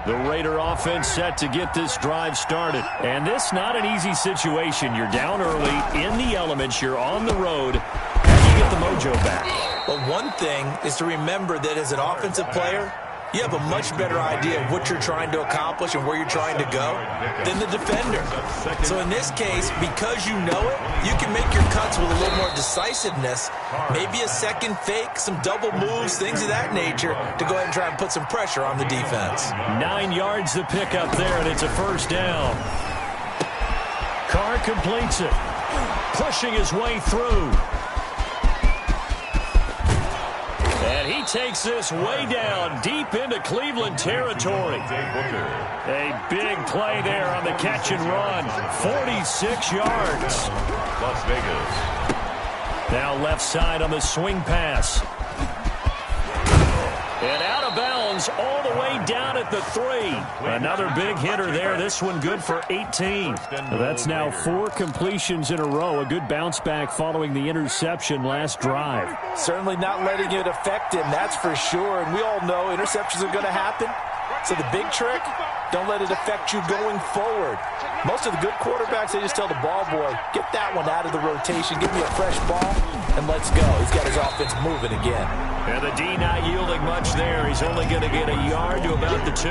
The Raider offense set to get this drive started. And this not an easy situation. You're down early, in the elements, you're on the road. How do you get the mojo back? Well, one thing is to remember that as an offensive player, you have a much better idea of what you're trying to accomplish and where you're trying to go than the defender. So in this case, because you know it, you can make your cuts with a little more decisiveness, maybe a second fake, some double moves, things of that nature, to go ahead and try and put some pressure on the defense. 9 yards to pick up there, and it's a first down. Carr completes it, pushing his way through. And he takes this way down, deep into Cleveland territory. A big play there on the catch and run. 46 yards. Las Vegas. Now left side on the swing pass. And out of bounds all the way down at the 3. Another big hitter there. This one good for 18. That's now 4 completions in a row. A good bounce back following the interception last drive. Certainly not letting it affect him, that's for sure. And we all know interceptions are going to happen. So the big trick, don't let it affect you going forward. Most of the good quarterbacks, they just tell the ball boy, get that one out of the rotation, give me a fresh ball, and let's go. He's got his offense moving again. And the D not yielding much there. He's only going to get a yard to about the 2.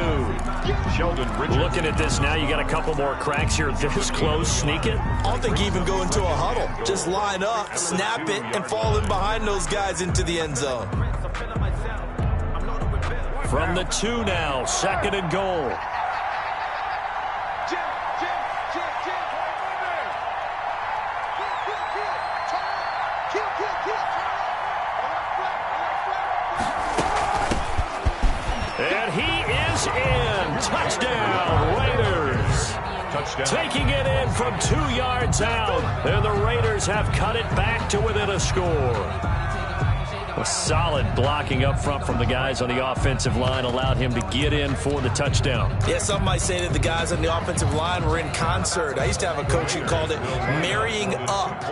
Sheldon Richardson. Looking at this now, you got a couple more cracks here. This close, sneak it. I don't think even go into a huddle. Just line up, snap it, and fall in behind those guys into the end zone. From the 2 now, 2nd and goal. And he is in. Touchdown, Raiders. Touchdown. Taking it in from 2 yards out. And the Raiders have cut it back to within a score. A solid blocking up front from the guys on the offensive line allowed him to get in for the touchdown. Yeah, some might say that the guys on the offensive line were in concert. I used to have a coach who called it marrying up,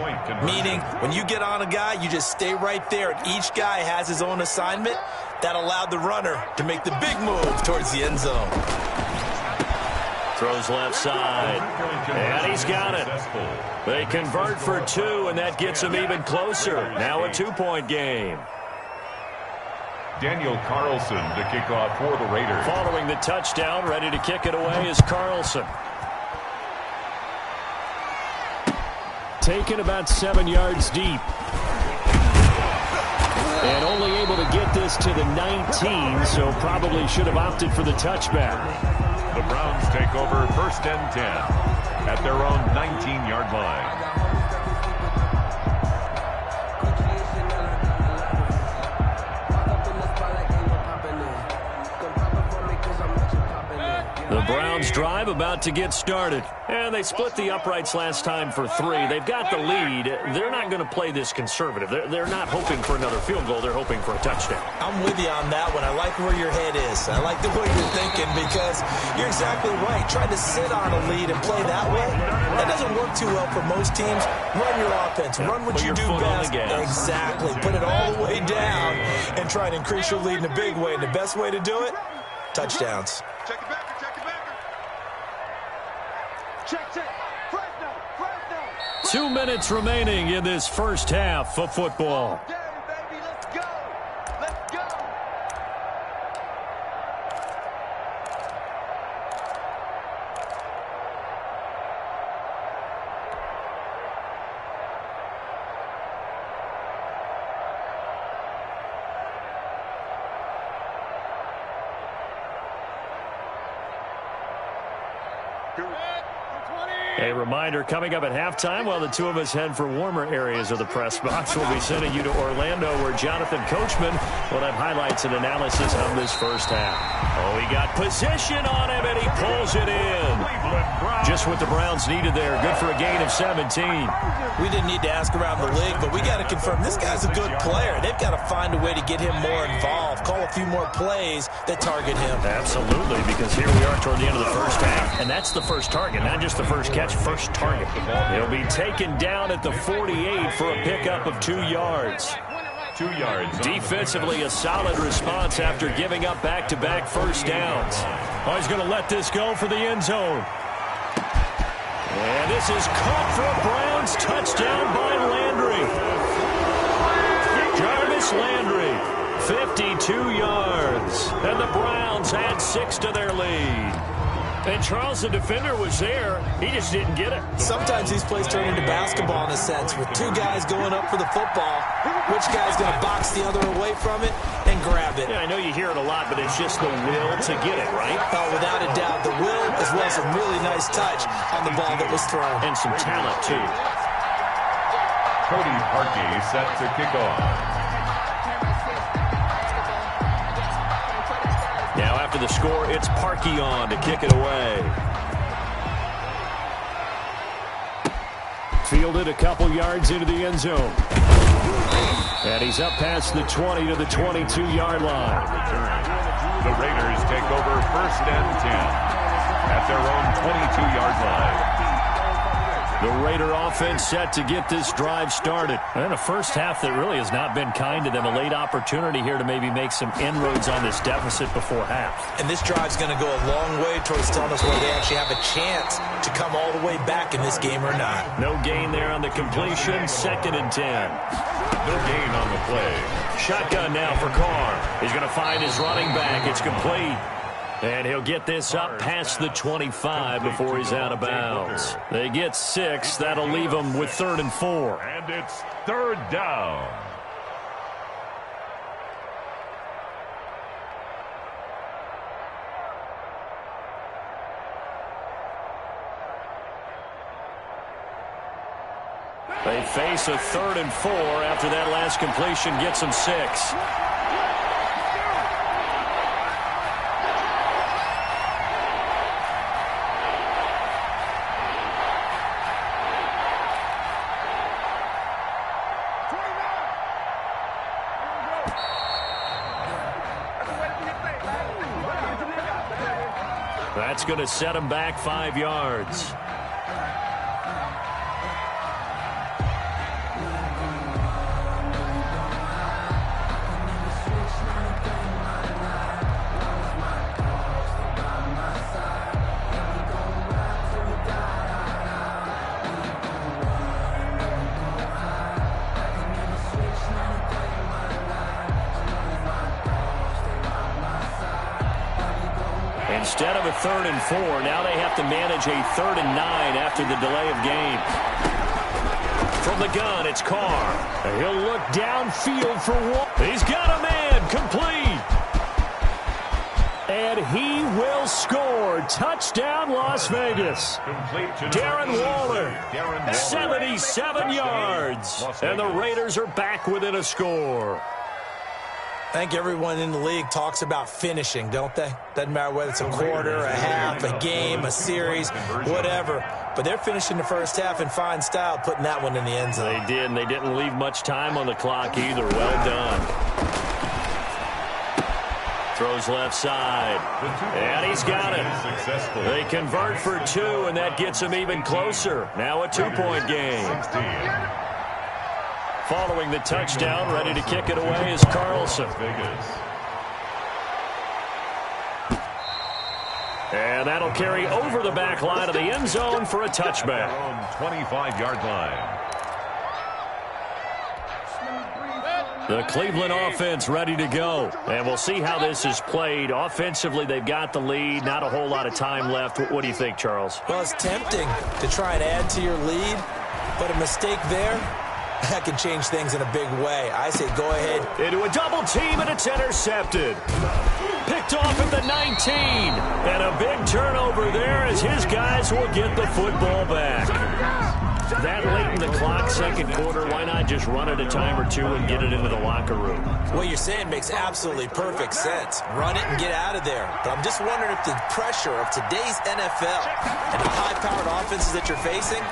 meaning when you get on a guy, you just stay right there, and each guy has his own assignment. That allowed the runner to make the big move towards the end zone. Throws left side, and he's got it. They convert for 2, and that gets them even closer. Now a 2-point game. Daniel Carlson to kick off for the Raiders. Following the touchdown, ready to kick it away is Carlson. Taken about 7 yards deep. And only able to get this to the 19, so probably should have opted for the touchback. The Browns take over 1st and 10 at their own 19-yard line. The Browns drive about to get started. And they split the uprights last time for 3. They've got the lead. They're not going to play this conservative. They're not hoping for another field goal. They're hoping for a touchdown. I'm with you on that one. I like where your head is. I like the way you're thinking because you're exactly right. Trying to sit on a lead and play that way, that doesn't work too well for most teams. Run your offense. Run what you do best. Exactly. Put it all the way down and try and increase your lead in a big way. And the best way to do it, touchdowns. Check it back. 2 minutes remaining in this first half of football. A reminder, coming up at halftime, while the two of us head for warmer areas of the press box, we'll be sending you to Orlando, where Jonathan Coachman will have highlights and analysis of this first half. Oh, he got position on him, and he pulls it in. Just what the Browns needed there. Good for a gain of 17. We didn't need to ask around the league, but we got to confirm this guy's a good player. They've got to find a way to get him more involved, call a few more plays that target him. Absolutely, because here we are toward the end of the first half, and that's the first target, not just the first catch, first target. He'll be taken down at the 48 for a pickup of 2 yards. 2 yards. Defensively, a solid response after giving up back-to-back first downs. Oh, he's going to let this go for the end zone. And this is caught for a Browns touchdown by Landry. Jarvis Landry, 52 yards. And the Browns add 6 to their lead. And Charles, the defender, was there. He just didn't get it. Sometimes these plays turn into basketball in a sense, with 2 guys going up for the football. Which guy's going to box the other away from it and grab it? Yeah, I know you hear it a lot, but it's just the will to get it, right? Oh, without a doubt. The will as well as a really nice touch on the ball that was thrown. And some talent, too. Cody Parkey set to kick off. Now after the score, it's Parkey on to kick it away. Fielded a couple yards into the end zone. And he's up past the 20 to the 22-yard line. The Raiders take over 1st and 10 at their own 22-yard line. The Raider offense set to get this drive started. And a first half that really has not been kind to them. A late opportunity here to maybe make some inroads on this deficit before half. And this drive's going to go a long way towards telling us whether they actually have a chance to come all the way back in this game or not. No gain there on the completion. 2nd and 10. No gain on the play. Shotgun now for Carr. He's going to find his running back. It's complete. And he'll get this up past the 25 before he's out of bounds. They get 6. That'll leave them with 3rd and 4. And it's 3rd down. They face a 3rd and 4 after that last completion gets them 6. That's going to set him back 5 yards. Instead of a 3rd and 4, now they have to manage a 3rd and 9 after the delay of game. From the gun, it's Carr. He'll look downfield for one. He's got a man, complete. And he will score. Touchdown, Las Vegas. Darren Waller, 77 yards. And the Raiders are back within a score. I think everyone in the league talks about finishing, don't they? Doesn't matter whether it's a quarter, a half, a game, a series, whatever. But they're finishing the first half in fine style, putting that one in the end zone. They did, and they didn't leave much time on the clock either. Well done. Throws left side. And he's got it. They convert for 2, and that gets them even closer. Now a 2-point game. Following the touchdown, ready to kick it away is Carlson. And that'll carry over the back line of the end zone for a touchback. 25-yard line. The Cleveland offense ready to go. And we'll see how this is played. Offensively, they've got the lead. Not a whole lot of time left. What do you think, Charles? Well, it's tempting to try and add to your lead, but a mistake there, that can change things in a big way. I say go ahead. Into a double team, and it's intercepted. Picked off at the 19. And a big turnover there as his guys will get the football back. That late in the clock, second quarter, why not just run it a time or two and get it into the locker room? What you're saying makes absolutely perfect sense. Run it and get out of there. But I'm just wondering if the pressure of today's NFL and the high-powered offenses that you're facing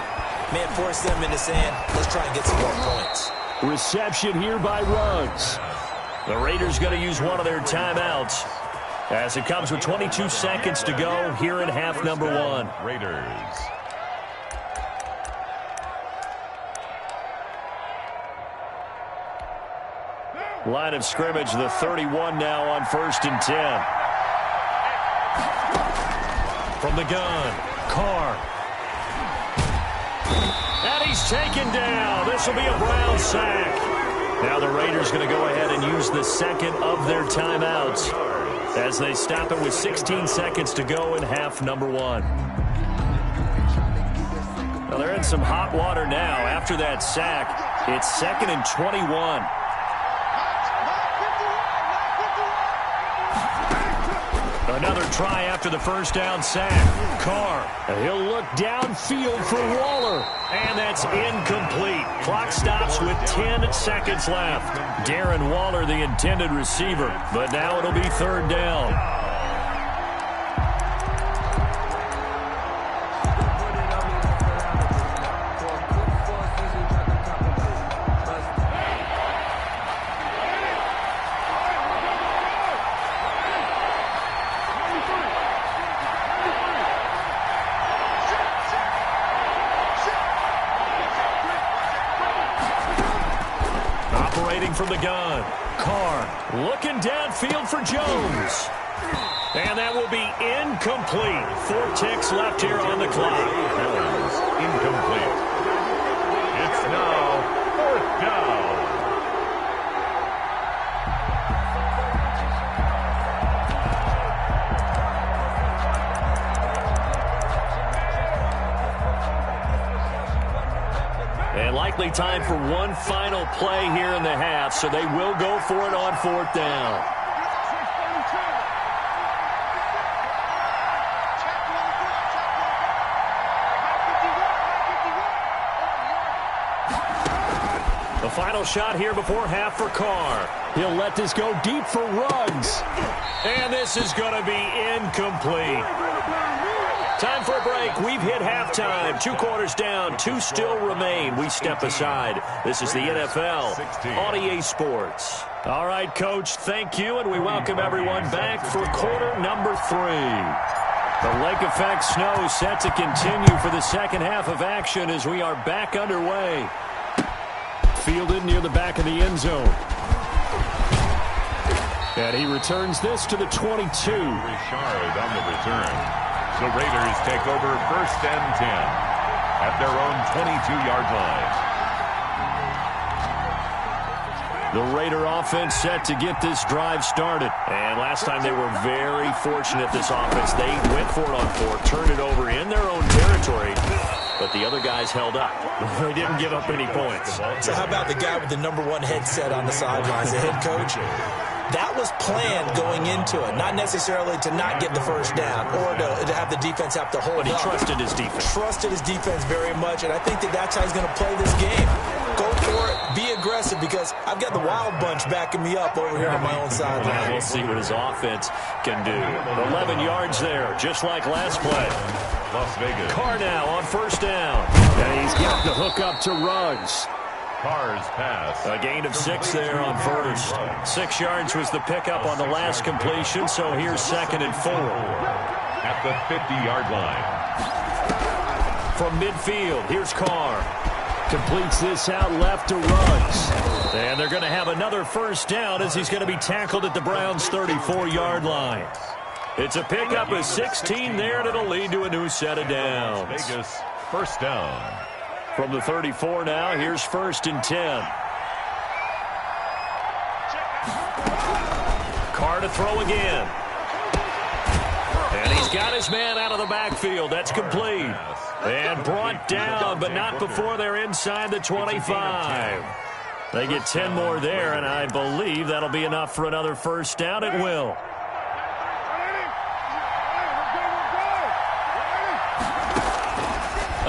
may have forced them into saying, let's try and get some more points. Reception here by Ruggs. The Raiders going to use one of their timeouts as it comes with 22 seconds to go here in half number 1. Raiders. Line of scrimmage, the 31 now on 1st and 10. From the gun, Carr. And he's taken down. This will be a Brown sack. Now the Raiders going to go ahead and use the second of their timeouts as they stop it with 16 seconds to go in half number 1. Well, they're in some hot water now. After that sack, it's 2nd and 21. Another try after the first down sack. Carr, he'll look downfield for Waller. And that's incomplete. Clock stops with 10 seconds left. Darren Waller, the intended receiver. But now it'll be 3rd down. From the gun, Carr looking downfield for Jones. And that will be incomplete. 4 ticks left here on the clock. That was incomplete. It's now 4th down. And likely time for one final play here in the half, so they will go for it on 4th down. The final shot here before half for Carr. He'll let this go deep for Ruggs. And this is going to be incomplete. Time for a break. We've hit halftime. 2 quarters down. 2 still remain. We step aside. This is the NFL on EA Sports. All right, Coach, thank you, and we welcome everyone back for quarter number 3. The lake effect snow set to continue for the second half of action as we are back underway. Fielded near the back of the end zone. And he returns this to the 22. Richard on the return. The Raiders take over 1st and 10 at their own 22-yard line. The Raider offense set to get this drive started. And last time they were very fortunate, this offense. They went for it on 4, turned it over in their own territory, but the other guys held up. They didn't give up any points. So how about the guy with the #1 headset on the sidelines, the head coach? That was planned going into it, not necessarily to not get the first down or to have the defense have to hold But he up. trusted his defense. Trusted his defense very much, and I think that's how he's going to play this game. Go for it, be aggressive, because I've got the wild bunch backing me up over here on my own sideline. We'll see what his offense can do. 11 yards there, just like last play. Las Vegas. Carr now on 1st down. And he's got the hook up to Ruggs. Carr's pass. A gain of 6 there on 1st. 6 yards was the pickup on the last completion, so here's 2nd and 4. At the 50-yard line. From midfield, here's Carr. Completes this out left to Ruggs. And they're going to have another 1st down as he's going to be tackled at the Browns' 34-yard line. It's a pickup of 16 there, and it'll lead to a new set of downs. Vegas, 1st down. From the 34 now, here's 1st and 10. Carr to throw again. And he's got his man out of the backfield. That's complete. And brought down, but not before they're inside the 25. They get 10 more there, and I believe that'll be enough for another 1st down. It will.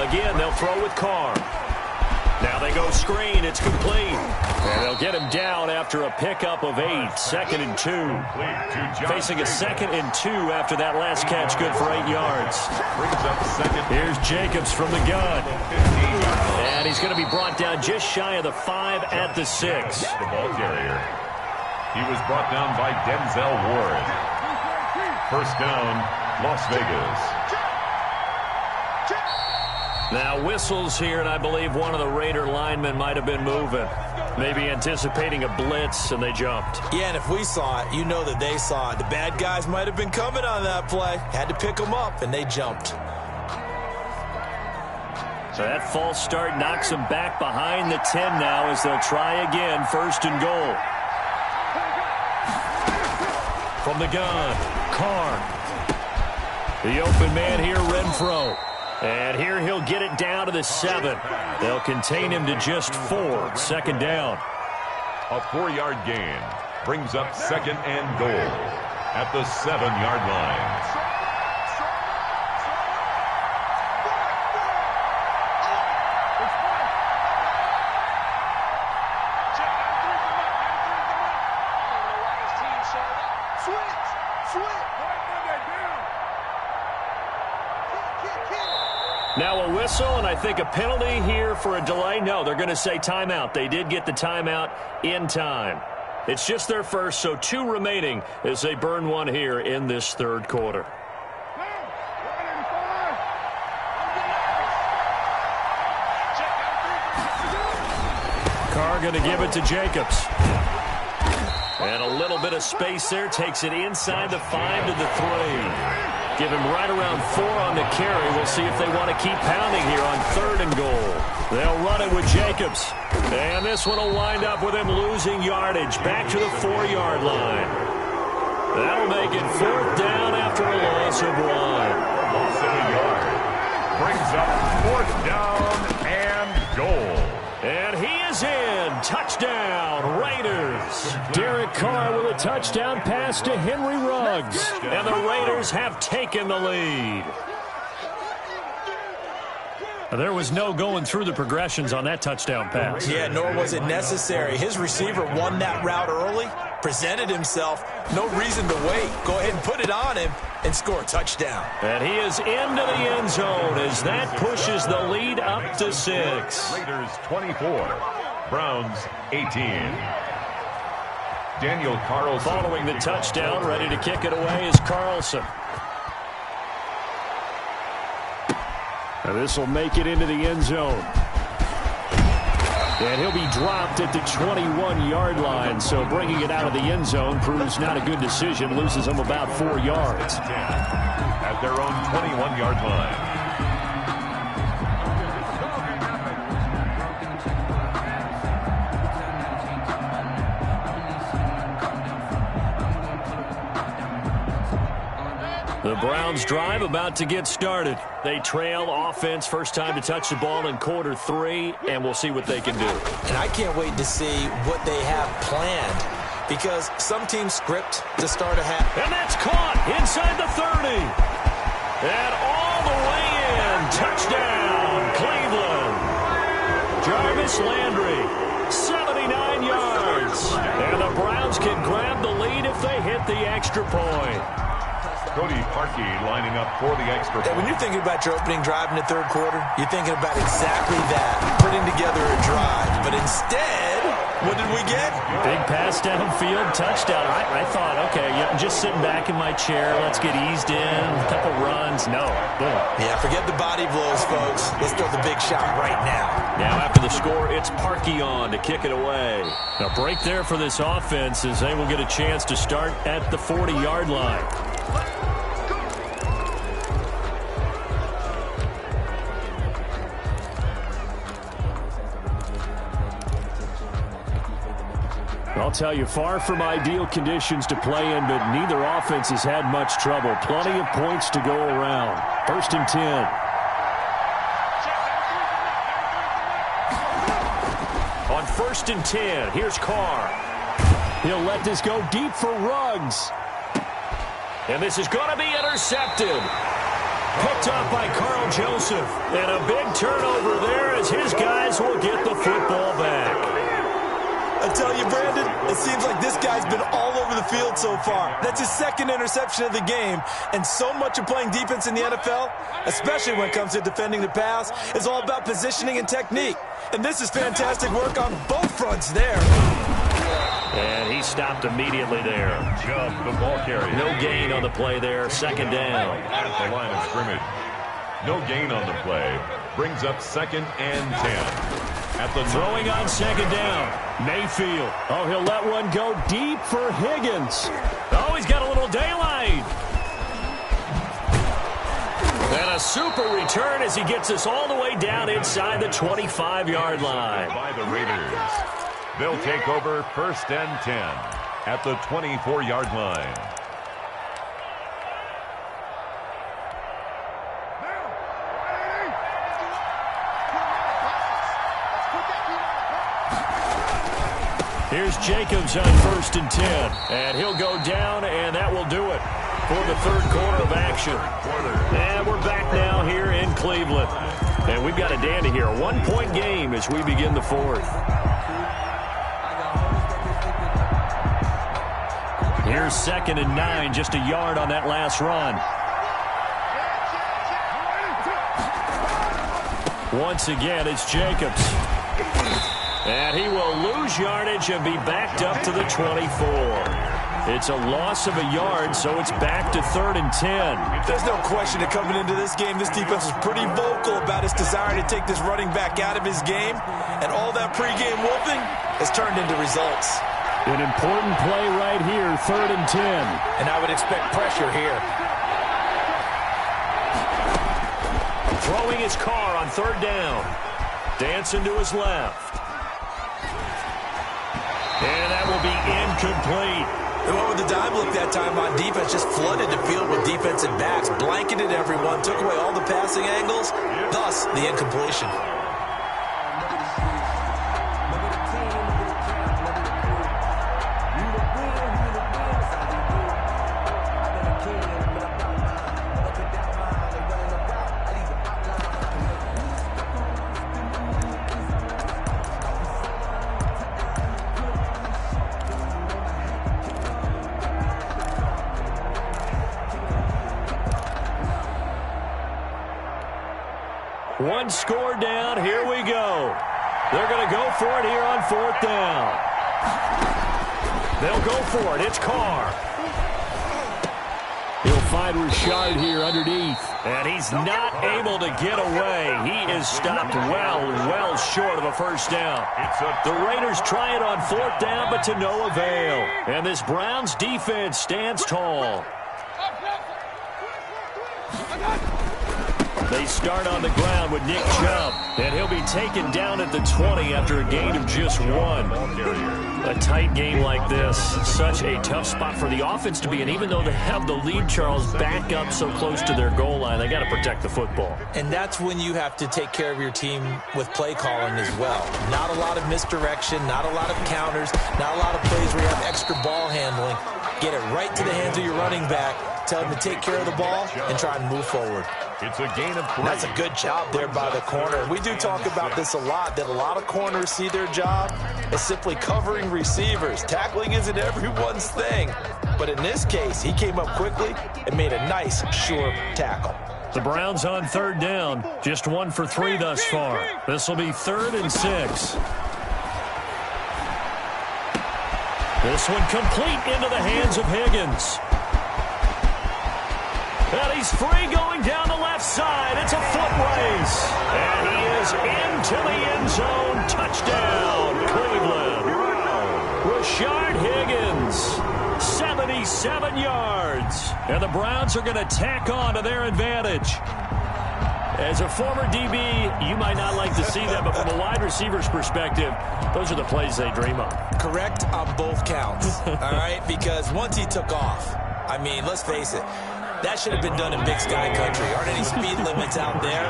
Again, they'll throw with Carr. Now they go screen. It's complete. And they'll get him down after a pickup of 8. 2nd and 2. Facing a 2nd and 2 after that last catch. Good for 8 yards. Here's Jacobs from the gun. And he's going to be brought down just shy of the 5 at the 6. The ball carrier. He was brought down by Denzel Ward. 1st down, Las Vegas. Now whistles here, and I believe one of the Raider linemen might have been moving. Maybe anticipating a blitz, and they jumped. Yeah, and if we saw it, you know that they saw it. The bad guys might have been coming on that play. Had to pick them up, and they jumped. So that false start knocks them back behind the 10 now as they'll try again, 1st and goal. From the gun, Carr. The open man here, Renfro. And here he'll get it down to the 7. They'll contain him to just 4. 2nd down. A 4-yard gain brings up 2nd and goal at the 7-yard line. Now a whistle, and I think a penalty here for a delay. No, they're going to say timeout. They did get the timeout in time. It's just their first, so 2 remaining as they burn one here in this 3rd quarter. Carr going to give it to Jacobs. And a little bit of space there. Takes it inside the 5 to the 3. Give him right around 4 on the carry. We'll see if they want to keep pounding here on 3rd and goal. They'll run it with Jacobs. And this one will wind up with him losing yardage. Back to the 4-yard line. That'll make it 4th down after a loss of 1. Loss of a yard. Brings up 4th down and goal. And he is in. Touchdown, Raiders. Derek Carr with a touchdown pass to Henry Ruggs. And the Raiders have taken the lead. There was no going through the progressions on that touchdown pass. Yeah, nor was it necessary. His receiver won that route early, presented himself. No reason to wait. Go ahead and put it on him and score a touchdown. And he is into the end zone as that pushes the lead up to 6. Raiders 24, Browns 18. Daniel Carlson. Following the touchdown, ready to kick it away is Carlson. And this will make it into the end zone. And he'll be dropped at the 21-yard line, so bringing it out of the end zone proves not a good decision. Loses him about 4 yards. At their own 21-yard line. The Browns drive about to get started. They trail offense, first time to touch the ball in quarter 3, and we'll see what they can do. And I can't wait to see what they have planned, because some teams script to start a half. And that's caught inside the 30. And all the way in. Touchdown, Cleveland. Jarvis Landry, 79 yards. And the Browns can grab the lead if they hit the extra point. Cody Parkey lining up for the extra point. When you're thinking about your opening drive in the 3rd quarter, you're thinking about exactly that, putting together a drive. But instead, what did we get? Big pass downfield, touchdown. I thought, okay, yeah, I'm just sitting back in my chair. Let's get eased in, a couple runs. No, boom. Yeah, forget the body blows, folks. Let's throw the big shot right now. Now after the score, it's Parkey on to kick it away. A break there for this offense as they will get a chance to start at the 40-yard line. I'll tell you, far from ideal conditions to play in, but neither offense has had much trouble. Plenty of points to go around. 1st and 10. On 1st and 10, here's Carr. He'll let this go deep for Ruggs. And this is going to be intercepted. Picked up by Carl Joseph. And a big turnover there as his guys will get the football back. I tell you, Brandon, it seems like this guy's been all over the field so far. That's his 2nd interception of the game. And so much of playing defense in the NFL, especially when it comes to defending the pass, is all about positioning and technique. And this is fantastic work on both fronts there. And he stopped immediately there. Chubb, the ball carrier. No gain on the play there. 2nd down. At the line of scrimmage. No gain on the play. Brings up 2nd and 10. At the throwing on second down. Mayfield. Oh, he'll let one go deep for Higgins. Oh, he's got a little daylight. And a super return as he gets us all the way down inside the 25-yard line. By the Raiders. They'll take over 1st and 10 at the 24-yard line. Here's Jacobs on 1st and 10. And he'll go down, and that will do it for the third quarter of action. And we're back now here in Cleveland. And we've got a dandy here. A 1-point game as we begin the fourth. Here's 2nd and 9, just a yard on that last run. Once again, it's Jacobs. And he will lose yardage and be backed up to the 24. It's a loss of a yard, so it's back to 3rd and 10. There's no question that coming into this game, this defense was pretty vocal about its desire to take this running back out of his game. And all that pregame wolfing has turned into results. An important play right here, 3rd and 10. And I would expect pressure here. Throwing his car on 3rd down. Dancing to his left. And that will be incomplete. They went with the dime look that time on defense, just flooded the field with defensive backs, blanketed everyone, took away all the passing angles, thus the incompletion. One score down. Here we go. They're going to go for it here on 4th down. They'll go for it. It's Carr. He'll find Richard here underneath. And he's not able to get away. He is stopped well short of a 1st down. The Raiders try it on 4th down, but to no avail. And this Browns defense stands tall. They start on the ground with Nick Chubb, and he'll be taken down at the 20 after a gain of just 1. A tight game like this, such a tough spot for the offense to be in. Even though they have the lead, Charles, back up so close to their goal line, they got to protect the football. And that's when you have to take care of your team with play calling as well. Not a lot of misdirection, not a lot of counters, not a lot of plays where you have extra ball handling. Get it right to the hands of your running back, tell him to take care of the ball, and try and move forward. It's a gain of 3. That's a good job there by the corner. We do talk about this a lot, that a lot of corners see their job as simply covering receivers. Tackling isn't everyone's thing. But in this case, he came up quickly and made a nice, sure tackle. The Browns on 3rd down. Just 1 for 3 thus far. This will be 3rd and 6. This one complete into the hands of Higgins. And he's free going down the left side. It's a foot race. And he is into the end zone. Touchdown, Cleveland. Rashard Higgins, 77 yards. And the Browns are going to tack on to their advantage. As a former DB, you might not like to see that, but from a wide receiver's perspective, those are the plays they dream of. Correct on both counts, all right? Because once he took off, I mean, let's face it, that should have been done in Big Sky Country. Aren't any speed limits out there?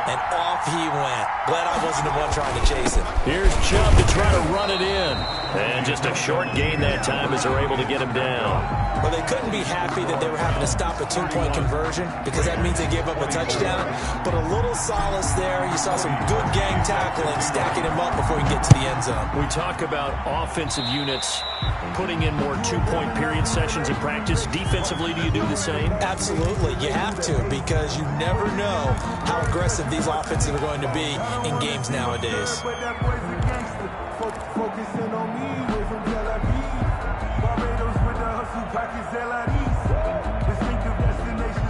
And off he went. Glad I wasn't the one trying to chase him. Here's Chubb to try to run it in. And just a short gain that time as they're able to get him down. Well, they couldn't be happy that they were having to stop a 2-point conversion because that means they gave up a touchdown. But a little solace there. You saw some good gang tackling, stacking him up before he gets to the end zone. We talk about offensive units putting in more 2-point period sessions in practice. Defensively, do you do the same? Absolutely. You have to, because you never know how aggressive these offenses are going to be in games nowadays.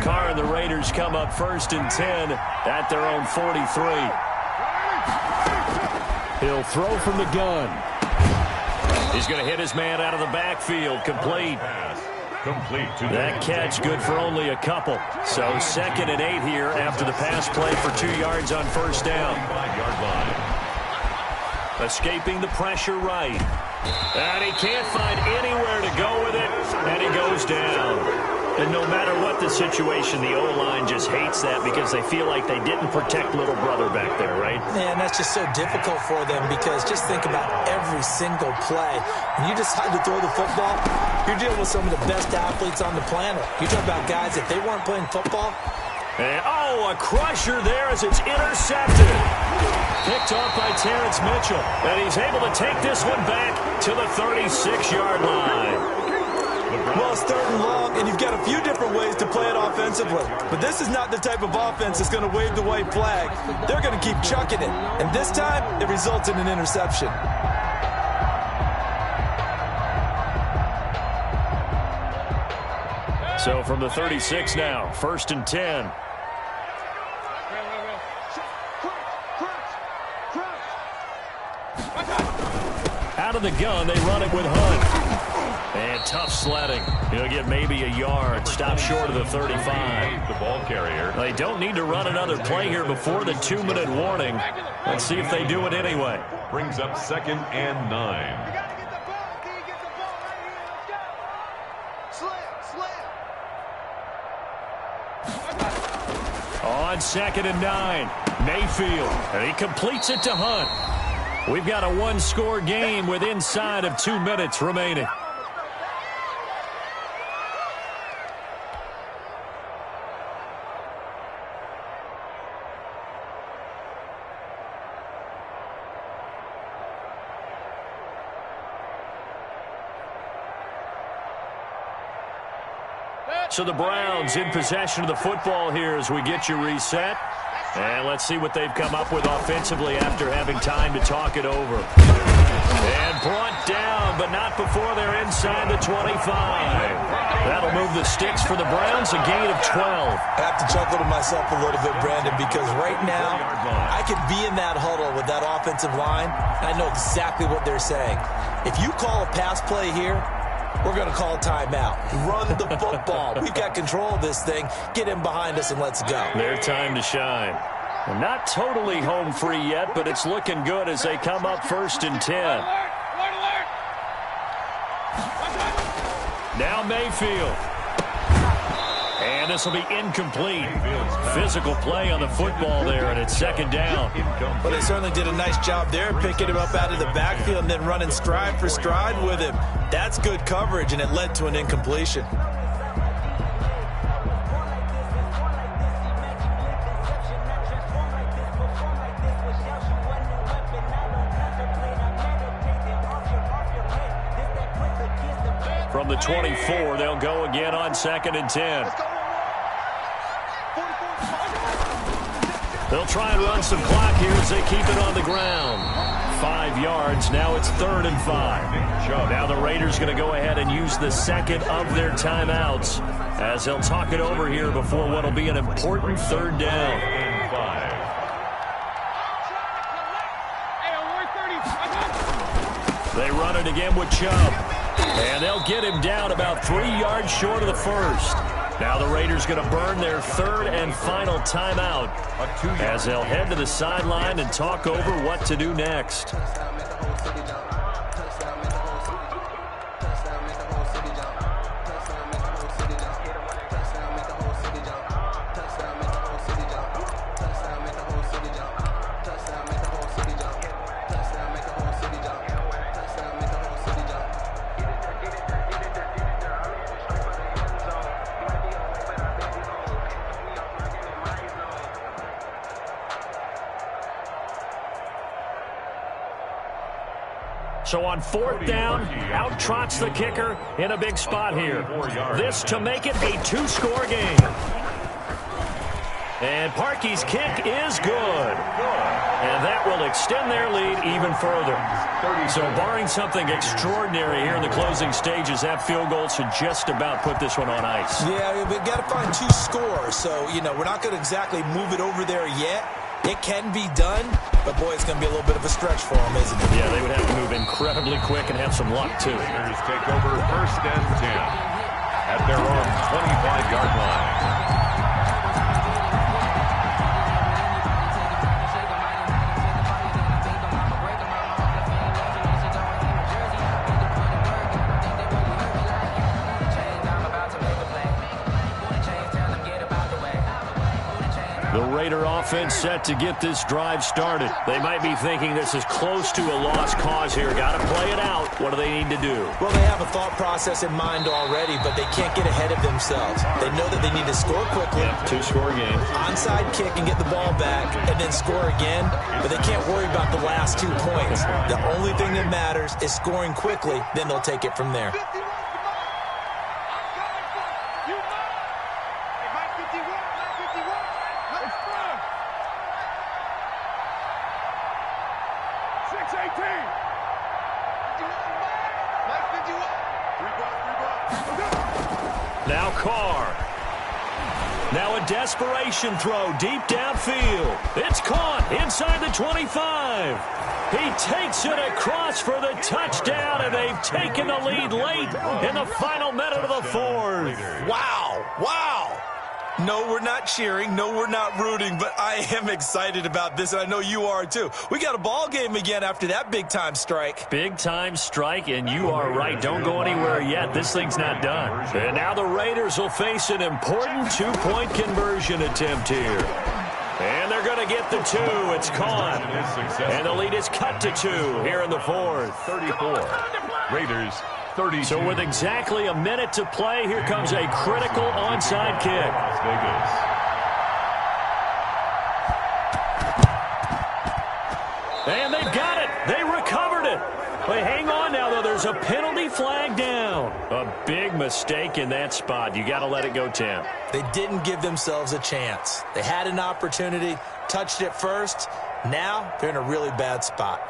Carr and the Raiders come up 1st and 10 at their own 43. He'll throw from the gun. He's going to hit his man out of the backfield. Complete. That catch good for only a couple. So 2nd and 8 here after the pass play for 2 yards on first down. Escaping the pressure right. And he can't find anywhere to go with it. And he goes down. And no matter what the situation, the O-line just hates that because they feel like they didn't protect little brother back there, right? Man, that's just so difficult for them because just think about every single play. When you decide to throw the football, you're dealing with some of the best athletes on the planet. You talk about guys, if they weren't playing football. And, a crusher there as it's intercepted. Picked off by Terrence Mitchell. And he's able to take this one back to the 36-yard line. Well, it's 3rd and long, and you've got a few different ways to play it offensively. But this is not the type of offense that's going to wave the white flag. They're going to keep chucking it. And this time, it results in an interception. So from the 36 now, 1st and 10. Out of the gun, they run it with Hunt. And tough sledding. He'll get maybe a yard. Stop short of the 35. The ball carrier. They don't need to run another play here before the 2-minute warning. Let's see if they do it anyway. Brings up 2nd and 9. On 2nd and 9, Mayfield. And he completes it to Hunt. We've got a one-score game with inside of 2 minutes remaining. So the Browns in possession of the football here as we get you reset. And let's see what they've come up with offensively after having time to talk it over. And brought down, but not before they're inside the 25. That'll move the sticks for the Browns, a gain of 12. I have to chuckle to myself a little bit, Brandon, because right now I could be in that huddle with that offensive line, and I know exactly what they're saying. If you call a pass play here, we're going to call timeout. Run the football. We've got control of this thing. Get him behind us and let's go. Their time to shine. Well, not totally home free yet, but it's looking good as they come up 1st and 10. Now Mayfield. And this will be incomplete. Physical play on the football there, and it's 2nd down. Well, they certainly did a nice job there, picking him up out of the backfield and then running stride for stride with him. That's good coverage, and it led to an incompletion. From the 24, they'll go again on 2nd and 10. They'll try and run some clock here as they keep it on the ground. 5 yards. Now it's 3rd and 5. Now the Raiders going to go ahead and use the 2nd of their timeouts as they'll talk it over here before what will be an important 3rd down. They run it again with Chubb. And they'll get him down about 3 yards short of the 1st. Now the Raiders going to burn their 3rd and final timeout as they'll head to the sideline and talk over what to do next. So on 4th down, out trots the kicker in a big spot here. This to make it a 2-score game. And Parkey's kick is good. And that will extend their lead even further. So barring something extraordinary here in the closing stages, that field goal should just about put this one on ice. Yeah, we've got to find 2 scores. So, we're not going to exactly move it over there yet. It can be done, but, boy, it's going to be a little bit of a stretch for them, isn't it? Yeah, they would have to move incredibly quick and have some luck, too. Raiders take over 1st and 10 at their own 25-yard line. The Raider offense set to get this drive started. They might be thinking this is close to a lost cause here. Got to play it out. What do they need to do? Well, they have a thought process in mind already, but they can't get ahead of themselves. They know that they need to score quickly. Yeah, 2-score game. Onside kick and get the ball back and then score again, but they can't worry about the last 2 points. The only thing that matters is scoring quickly, then they'll take it from there. Now Carr. Now a desperation throw deep downfield. It's caught inside the 25. He takes it across for the touchdown, and they've taken the lead late in the final minute of the 4th. Wow. Wow. No, we're not cheering. No, we're not rooting, but I am excited about this, and I know you are too. We got a ball game again after that big-time strike. Big-time strike, and you are right. Don't go anywhere yet. This thing's not done. And now the Raiders will face an important 2-point conversion attempt here. And they're going to get the 2. It's caught. And the lead is cut to 2 here in the 4th. 34. Raiders 32. So with exactly a minute to play, here comes a critical onside kick. Las Vegas. And they've got it. They recovered it. But hang on now, though. There's a penalty flag down. A big mistake in that spot. You got to let it go 10. They didn't give themselves a chance. They had an opportunity, touched it first. Now they're in a really bad spot.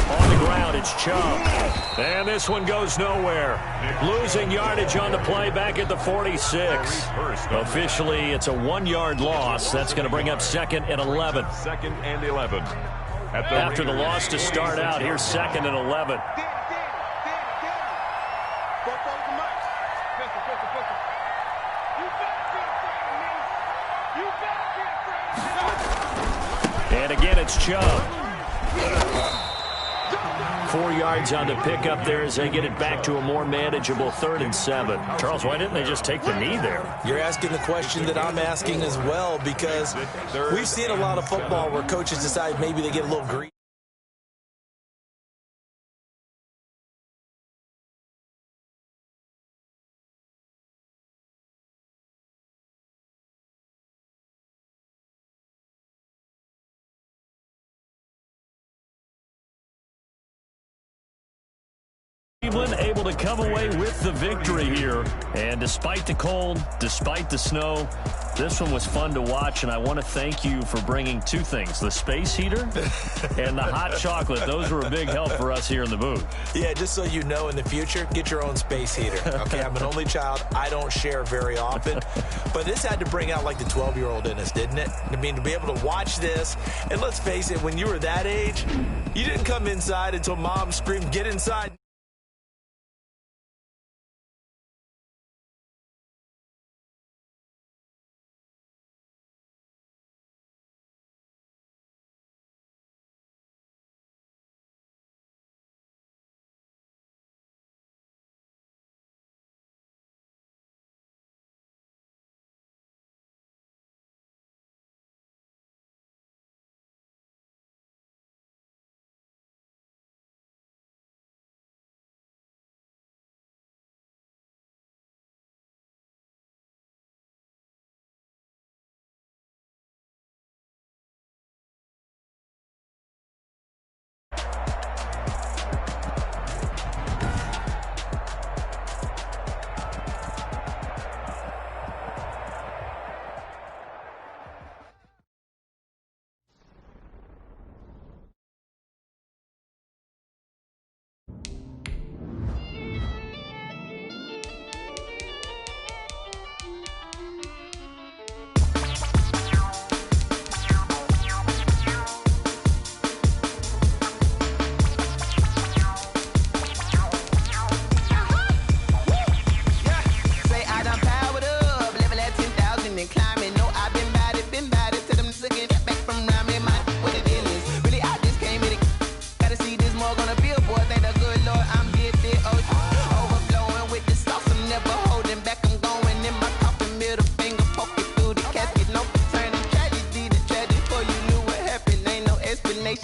On the ground, it's Chubb. And this one goes nowhere. Losing yardage on the play back at the 46. Officially, it's a 1-yard loss. That's going to bring up 2nd and 11. 2nd and 11. After the loss to start out, here's 2nd and 11. And again, it's Chubb. 4 yards on the pickup there as they get it back to a more manageable 3rd and 7. Charles, why didn't they just take the knee there? You're asking the question that I'm asking as well, because we've seen a lot of football where coaches decide maybe they get a little greedy. Cleveland able to come away with the victory here. And despite the cold, despite the snow, this one was fun to watch, and I want to thank you for bringing 2 things, the space heater and the hot chocolate. Those were a big help for us here in the booth. Yeah, just so you know, in the future, get your own space heater. Okay, I'm an only child. I don't share very often. But this had to bring out, like, the 12-year-old in us, didn't it? I mean, to be able to watch this, and let's face it, when you were that age, you didn't come inside until Mom screamed, "Get inside."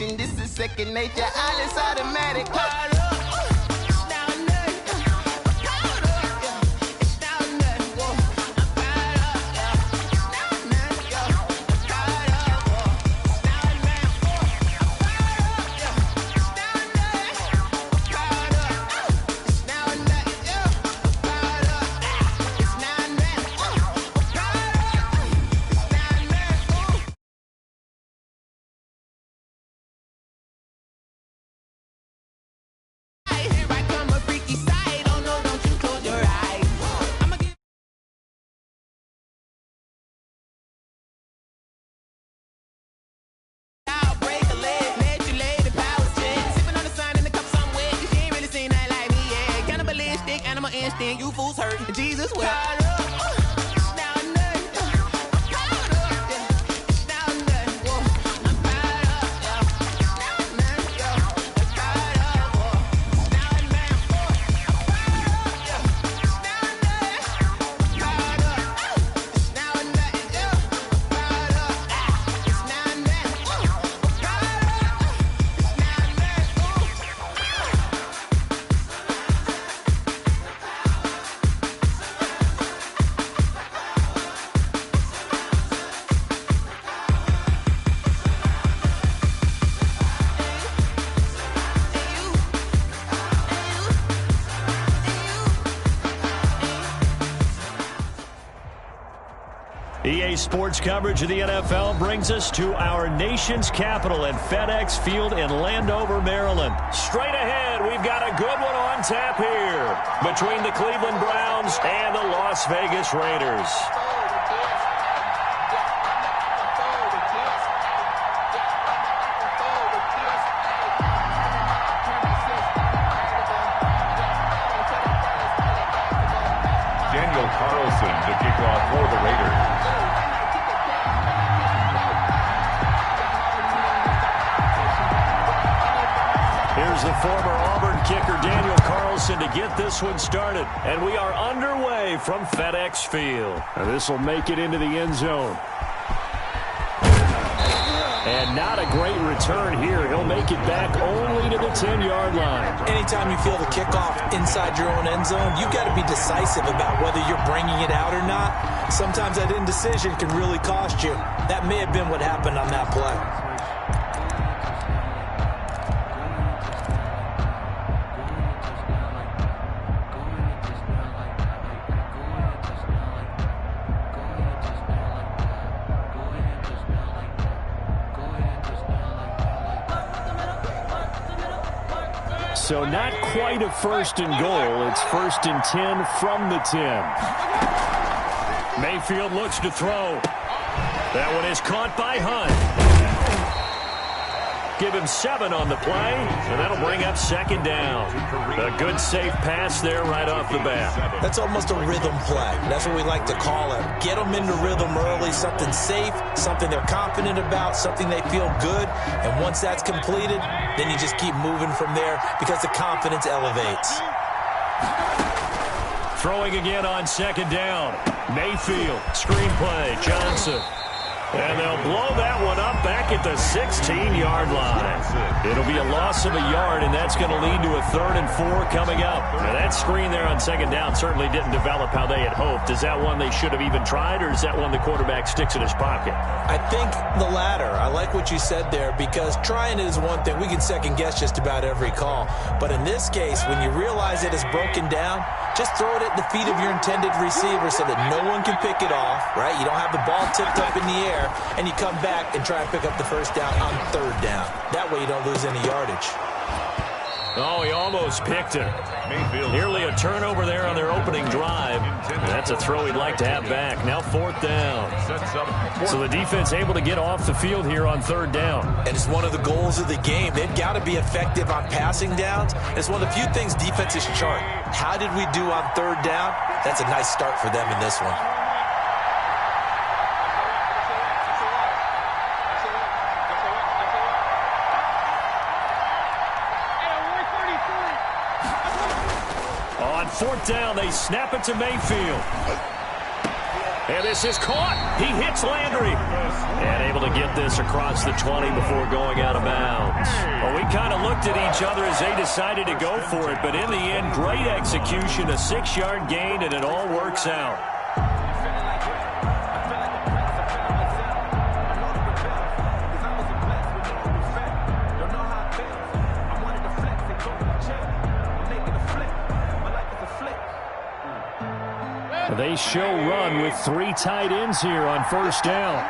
motion. This is second nature. All is automatic. You fools hurt. Jesus will. EA Sports coverage of the NFL brings us to our nation's capital at FedEx Field in Landover, Maryland. Straight ahead, we've got a good one on tap here between the Cleveland Browns and the Las Vegas Raiders. Daniel Carlson to kick off for the Raiders. Here's the former Auburn kicker, Daniel Carlson, to get this one started. And we are underway from FedEx Field. And this will make it into the end zone. And not a great return here. He'll make it back only to the 10-yard line. Anytime you feel the kickoff inside your own end zone, you've got to be decisive about whether you're bringing it out or not. Sometimes that indecision can really cost you. That may have been what happened on that play. So not quite a first and goal. It's first and 10 from the 10. Mayfield looks to throw. That one is caught by Hunt. Give him 7 on the play, and that'll bring up second down. A good, safe pass there right off the bat. That's almost a rhythm play. That's what we like to call it. Get them into rhythm early, something safe, something they're confident about, something they feel good. And once that's completed, then you just keep moving from there because the confidence elevates. Throwing again on second down. Mayfield, screen play, Johnson. And they'll blow that one up back at the 16-yard line. It'll be a loss of a yard, and that's going to lead to a 3rd and 4 coming up. Now, that screen there on second down certainly didn't develop how they had hoped. Is that one they should have even tried, or is that one the quarterback sticks in his pocket? I think the latter. I like what you said there because trying it is one thing. We can second-guess just about every call. But in this case, when you realize it is broken down, just throw it at the feet of your intended receiver so that no one can pick it off, right? You don't have the ball tipped up in the air, and you come back and try and pick up the first down on 3rd down. That way you don't lose any yardage. Oh, he almost picked it. Nearly a turnover there on their opening drive. And that's a throw he'd like to have back. Now 4th down. So the defense able to get off the field here on 3rd down. And it's one of the goals of the game. They've got to be effective on passing downs. It's one of the few things defenses chart. How did we do on 3rd down? That's a nice start for them in this one. On 4th down, they snap it to Mayfield. And this is caught. He hits Landry. And able to get get this across the 20 before going out of bounds. Well, we kind of looked at each other as they decided to go for it, but in the end, great execution, a 6-yard gain, and it all works out. They show run with 3 tight ends here on first down.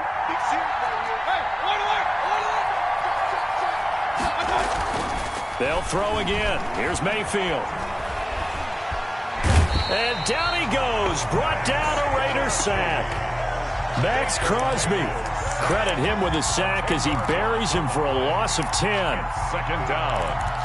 They'll throw again. Here's Mayfield. And down he goes. Brought down a Raider sack. Max Crosby. Credit him with a sack as he buries him for a loss of 10. Second down.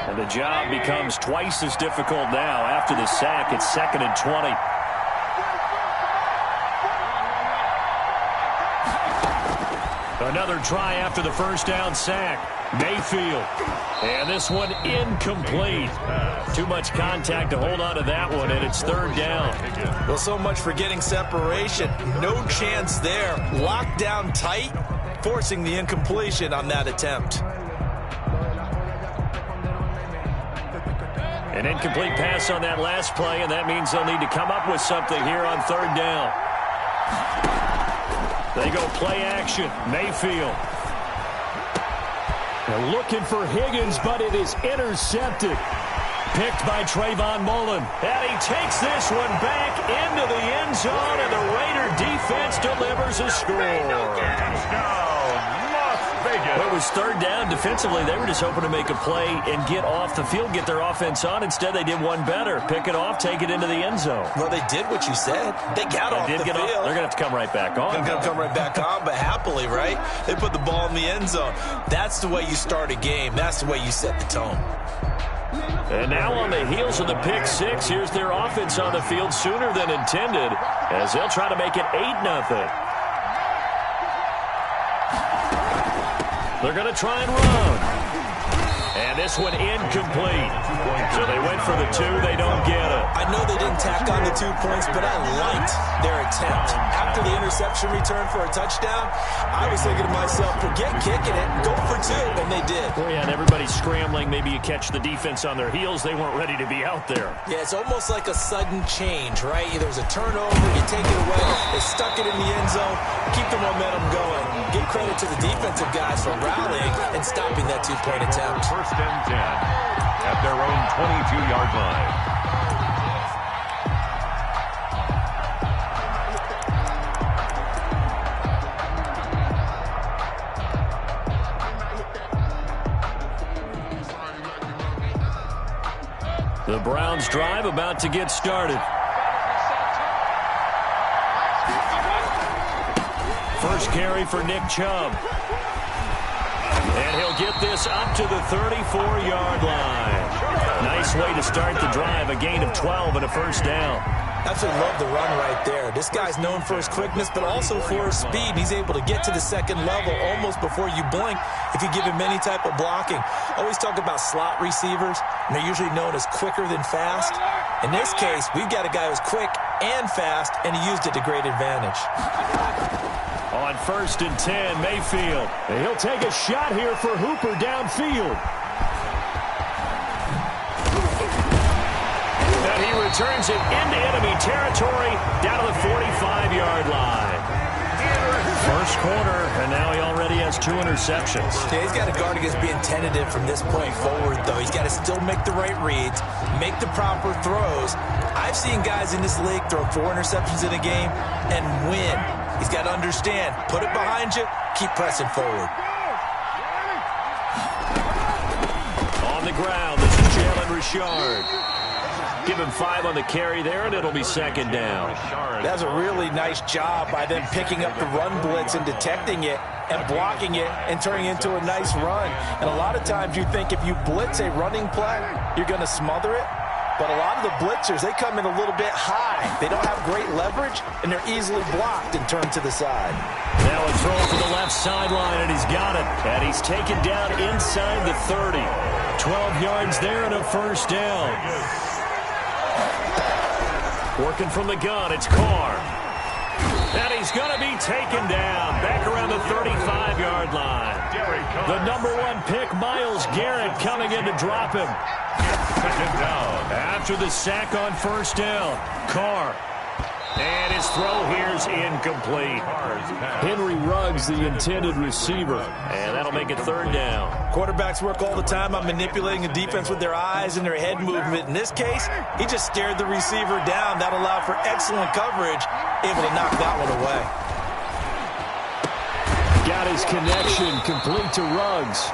And the job becomes twice as difficult now after the sack. It's 2nd and 20. Another try after the first down sack. Mayfield. And this one incomplete. Too much contact to hold on to that one, and it's 3rd down. Well, so much for getting separation. No chance there. Locked down tight, forcing the incompletion on that attempt. An incomplete pass on that last play, and that means they'll need to come up with something here on 3rd down. They go play action. Mayfield. They're looking for Higgins, but it is intercepted. Picked by Trayvon Mullen. And he takes this one back into the end zone, and the Raider defense delivers a score. Well, it was 3rd down. Defensively, they were just hoping to make a play and get off the field, get their offense on. Instead, they did one better. Pick it off, take it into the end zone. Well, they did what you said. They got off the field. They're going to have to come right back on. They're going to come right back on, but happily, right? They put the ball in the end zone. That's the way you start a game. That's the way you set the tone. And now on the heels of the pick 6, here's their offense on the field sooner than intended as they'll try to make it 8-0. They're going to try and run. And this one incomplete. So they went for the 2. They don't get it. I know they didn't tack on the 2 points, but I liked their attempt. After the interception return for a touchdown, I was thinking to myself, forget kicking it, go for 2, and they did. Well, yeah, and everybody's scrambling. Maybe you catch the defense on their heels. They weren't ready to be out there. Yeah, it's almost like a sudden change, right? There's a turnover, you take it away, they stuck it in the end zone, keep the momentum going. Give credit to the defensive guys for rallying and stopping that 2-point attempt. 1st and 10 at their own 22-yard line. The Browns drive about to get started. First carry for Nick Chubb. And he'll get this up to the 34-yard line. Nice way to start the drive, a gain of 12 and a 1st down. Absolutely love the run right there. This guy's known for his quickness, but also for his speed. He's able to get to the 2nd level almost before you blink if you give him any type of blocking. Always talk about slot receivers, and they're usually known as quicker than fast. In this case, we've got a guy who's quick and fast, and he used it to great advantage. On 1st and 10, Mayfield. And he'll take a shot here for Hooper downfield. And he returns it into enemy territory down to the 45-yard line. First quarter, and now he already has 2 interceptions. Yeah, he's got to guard against being tentative from this point forward, though. He's got to still make the right reads, make the proper throws. I've seen guys in this league throw 4 interceptions in a game and win. He's got to understand, put it behind you, keep pressing forward. On the ground, this is Jalen Richard. Give him 5 on the carry there, and it'll be 2nd down. That's a really nice job by them picking up the run blitz and detecting it and blocking it and turning it into a nice run. And a lot of times you think if you blitz a running play, you're going to smother it. But a lot of the blitzers, they come in a little bit high. They don't have great leverage, and they're easily blocked and turned to the side. Now a throw for the left sideline, and he's got it. And he's taken down inside the 30. 12 yards there and a first down. Working from the gun, it's Carr. And he's going to be taken down back around the 35-yard line. The #1 pick, Myles Garrett, coming in to drop him. Second down. After the sack on first down, Carr. And his throw here's incomplete. Henry Ruggs, the intended receiver. And that'll make it third down. Quarterbacks work all the time on manipulating the defense with their eyes and their head movement. In this case, he just stared the receiver down. That allowed for excellent coverage, able to knock that one away. Got his connection complete to Ruggs.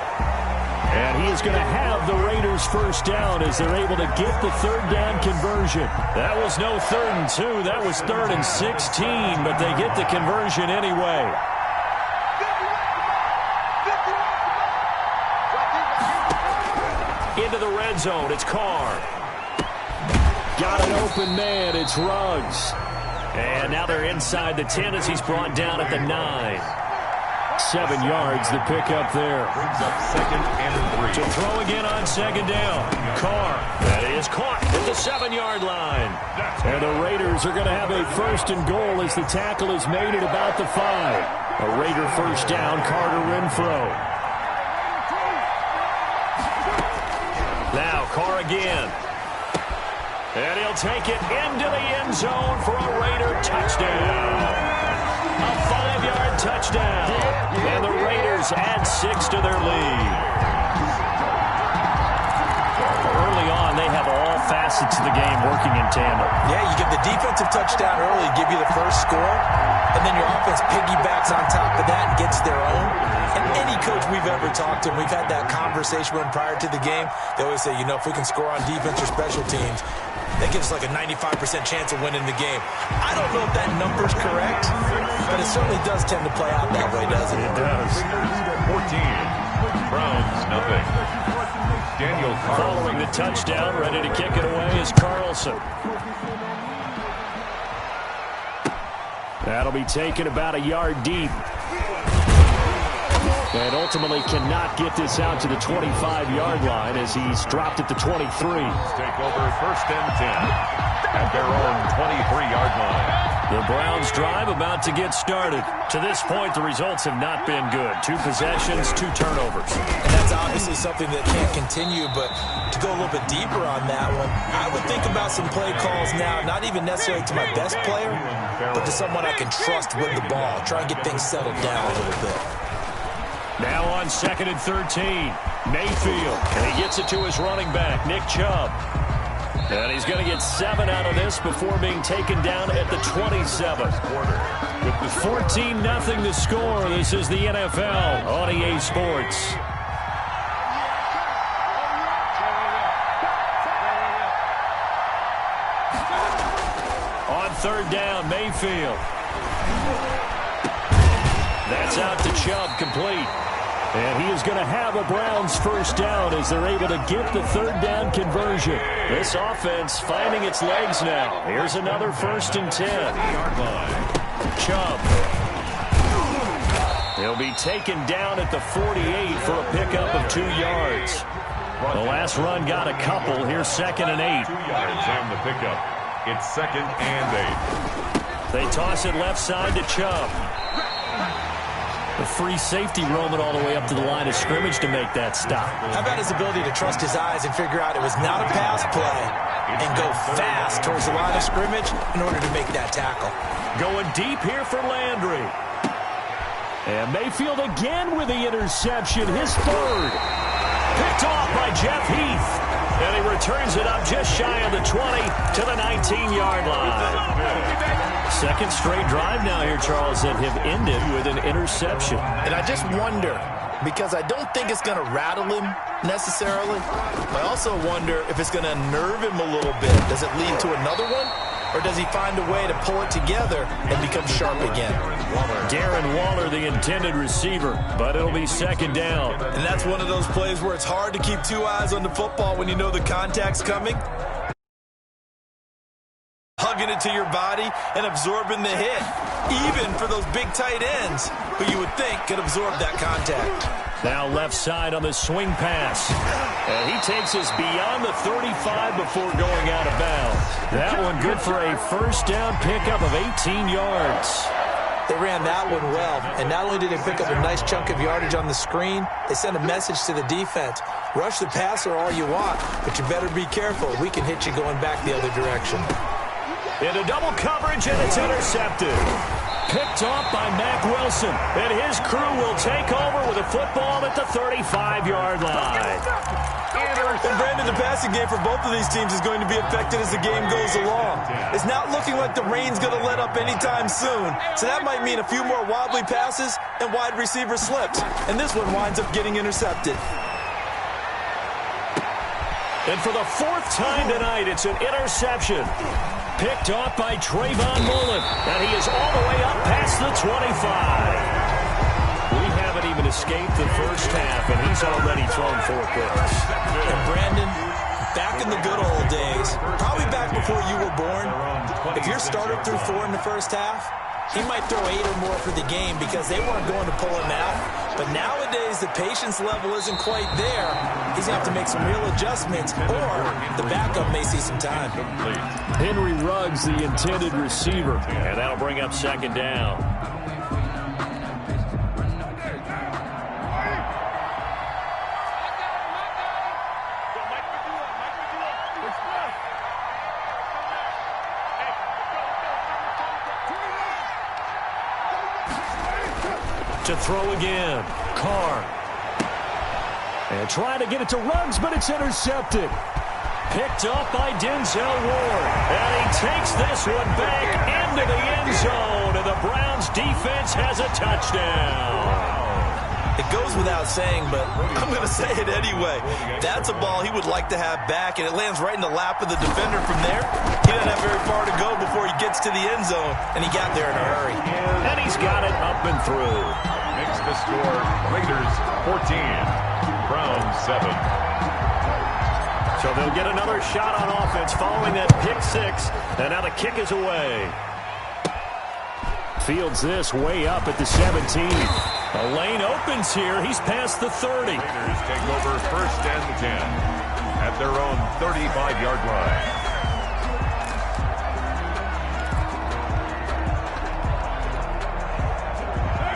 And he is going to have the Raiders first down as they're able to get the third down conversion. That was no 3rd and 2. That was 3rd and 16, but they get the conversion anyway. Into the red zone, it's Carr. Got an open man, it's Ruggs. And now they're inside the 10 as he's brought down at the 9. 7 yards, the pickup there. Brings up 2nd and 3. To throw again on second down. Carr, that is caught at the 7-yard line. And the Raiders are going to have a 1st and goal as the tackle is made at about the 5. A Raider first down, Carter Renfro. Now Carr again. And he'll take it into the end zone for a Raider touchdown. A 5-yard touchdown. And the Raiders add 6 to their lead. Early on, they have all facets of the game working in tandem. Yeah, you give the defensive touchdown early, give you the first score, and then your offense piggybacks on top of that and gets their own. And any coach we've ever talked to, and we've had that conversation with them prior to the game, they always say, you know, if we can score on defense or special teams, that gives us like a 95% chance of winning the game. I don't know if that number's correct, but it certainly does tend to play out that way, doesn't it? It does. 14. Browns, nothing. Daniel Carlson. Following the touchdown, ready to kick it away is Carlson. That'll be taken about a yard deep. And ultimately cannot get this out to the 25-yard line as he's dropped at the 23. Take over 1st and 10 at their own 23-yard line. The Browns drive about to get started. To this point, the results have not been good. 2 possessions, 2 turnovers. And that's obviously something that can't continue, but to go a little bit deeper on that one, I would think about some play calls now, not even necessarily to my best player, but to someone I can trust with the ball. Try and get things settled down a little bit. Now on 2nd and 13, Mayfield, and he gets it to his running back, Nick Chubb. And he's going to get 7 out of this before being taken down at the 27th quarter. With 14-0 the score, this is the NFL on EA Sports. On 3rd down, Mayfield. That's out to Chubb, complete. And he is going to have a Browns first down as they're able to get the 3rd down conversion. This offense finding its legs now. Here's another 1st and 10. Chubb. He'll be taken down at the 48 for a pickup of 2 yards. The last run got a couple. Here's 2nd and 8. 2 yards on the pickup. It's 2nd and 8. They toss it left side to Chubb. The free safety roaming all the way up to the line of scrimmage to make that stop. How about his ability to trust his eyes and figure out it was not a pass play and go fast towards the line of scrimmage in order to make that tackle. Going deep here for Landry. And Mayfield again with the interception, his 3rd. Picked off by Jeff Heath. And he returns it up just shy of the 20 to the 19-yard line. 2nd straight drive now here, Charles, that have ended with an interception. And I just wonder, because I don't think it's going to rattle him necessarily. I also wonder if it's going to nerve him a little bit. Does it lead to another one? Or does he find a way to pull it together and become sharp again? Darren Waller, the intended receiver, but it'll be 2nd down. And that's one of those plays where it's hard to keep 2 eyes on the football when you know the contact's coming. Hugging bringing it to your body and absorbing the hit, even for those big tight ends who you would think could absorb that contact. Now left side on the swing pass. And he takes us beyond the 35 before going out of bounds. That one good for a first down pickup of 18 yards. They ran that one well, and not only did they pick up a nice chunk of yardage on the screen, they sent a message to the defense. Rush the passer all you want, but you better be careful. We can hit you going back the other direction. Into double coverage, and it's intercepted. Picked off by Mack Wilson, and his crew will take over with a football at the 35-yard line. And Brandon, the passing game for both of these teams is going to be affected as the game goes along. It's not looking like the rain's going to let up anytime soon, so that might mean a few more wobbly passes and wide receiver slips, and this one winds up getting intercepted. And for the fourth time tonight, it's an interception. Picked off by Trayvon Mullen, and he is all the way up past the 25. We haven't even escaped the first half, and he's already thrown 4 picks. And Brandon, back in the good old days, probably back before you were born, if your starter threw 4 in the first half, he might throw 8 or more for the game because they weren't going to pull him out. But nowadays, the patience level isn't quite there. He's going to have to make some real adjustments, or the backup may see some time. Henry Ruggs, the intended receiver, and that'll bring up second down. To throw again, Carr. And trying to get it to Ruggs, but it's intercepted. Picked up by Denzel Ward. And he takes this one back into the end zone. And the Browns defense has a touchdown. It goes without saying, but I'm going to say it anyway. That's a ball he would like to have back, and it lands right in the lap of the defender from there. He doesn't have very far to go before he gets to the end zone, and he got there in a hurry. And he's got it up and through. Makes the score Raiders 14, Browns 7. So they'll get another shot on offense following that pick 6, and now the kick is away. Fields this way up at the 17. A lane opens here. He's past the 30. Raiders take over first and 10 at their own 35-yard line.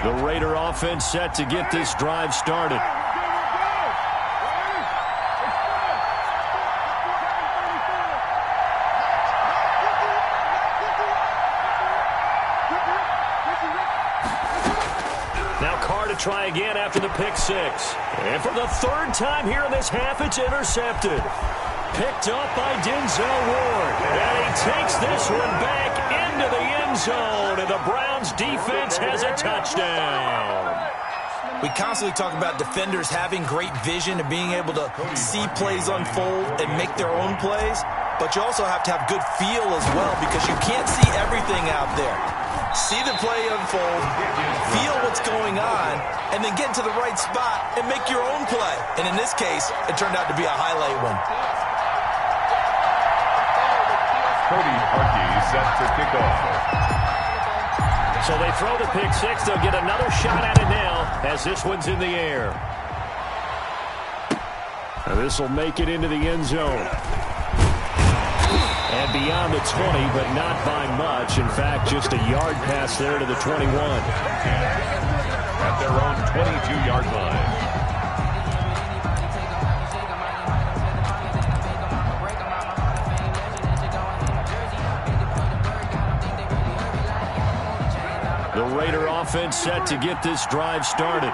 The Raider offense set to get this drive started. Now Carr to try again after the pick 6. And for the third time here in this half, it's intercepted. Picked up by Denzel Ward. And he takes this one back into the end zone. And the Browns defense has a touchdown. We constantly talk about defenders having great vision and being able to see plays unfold and make their own plays. But you also have to have good feel as well because you can't see everything out there. See the play unfold, feel what's going on, and then get to the right spot and make your own play. And in this case, it turned out to be a highlight one. Cody Parkey set to kick off. So they throw the pick 6. They'll get another shot at it now as this one's in the air. Now this will make it into the end zone. And beyond the 20, but not by much. In fact, just a yard pass there to the 21. At their own 22-yard line. The Raider offense set to get this drive started.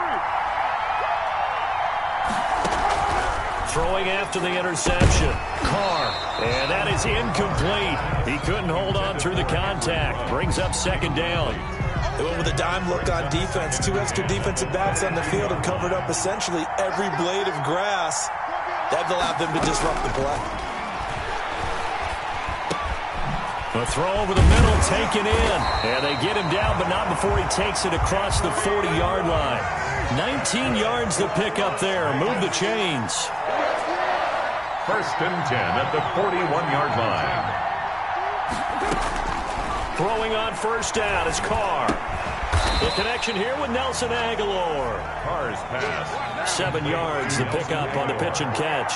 Throwing after the interception. Carr. And that is incomplete. He couldn't hold on through the contact. Brings up second down. They went with a dime look on defense. 2 extra defensive backs on the field and covered up essentially every blade of grass. That allowed them to disrupt the play. A throw over the middle, taken in. And they get him down, but not before he takes it across the 40-yard line. 19 yards to pick up there. Move the chains. First and 10 at the 41-yard line. Throwing on first down is Carr. The connection here with Nelson Aguilar. Carr's pass. 7 yards, the pickup on the pitch and catch.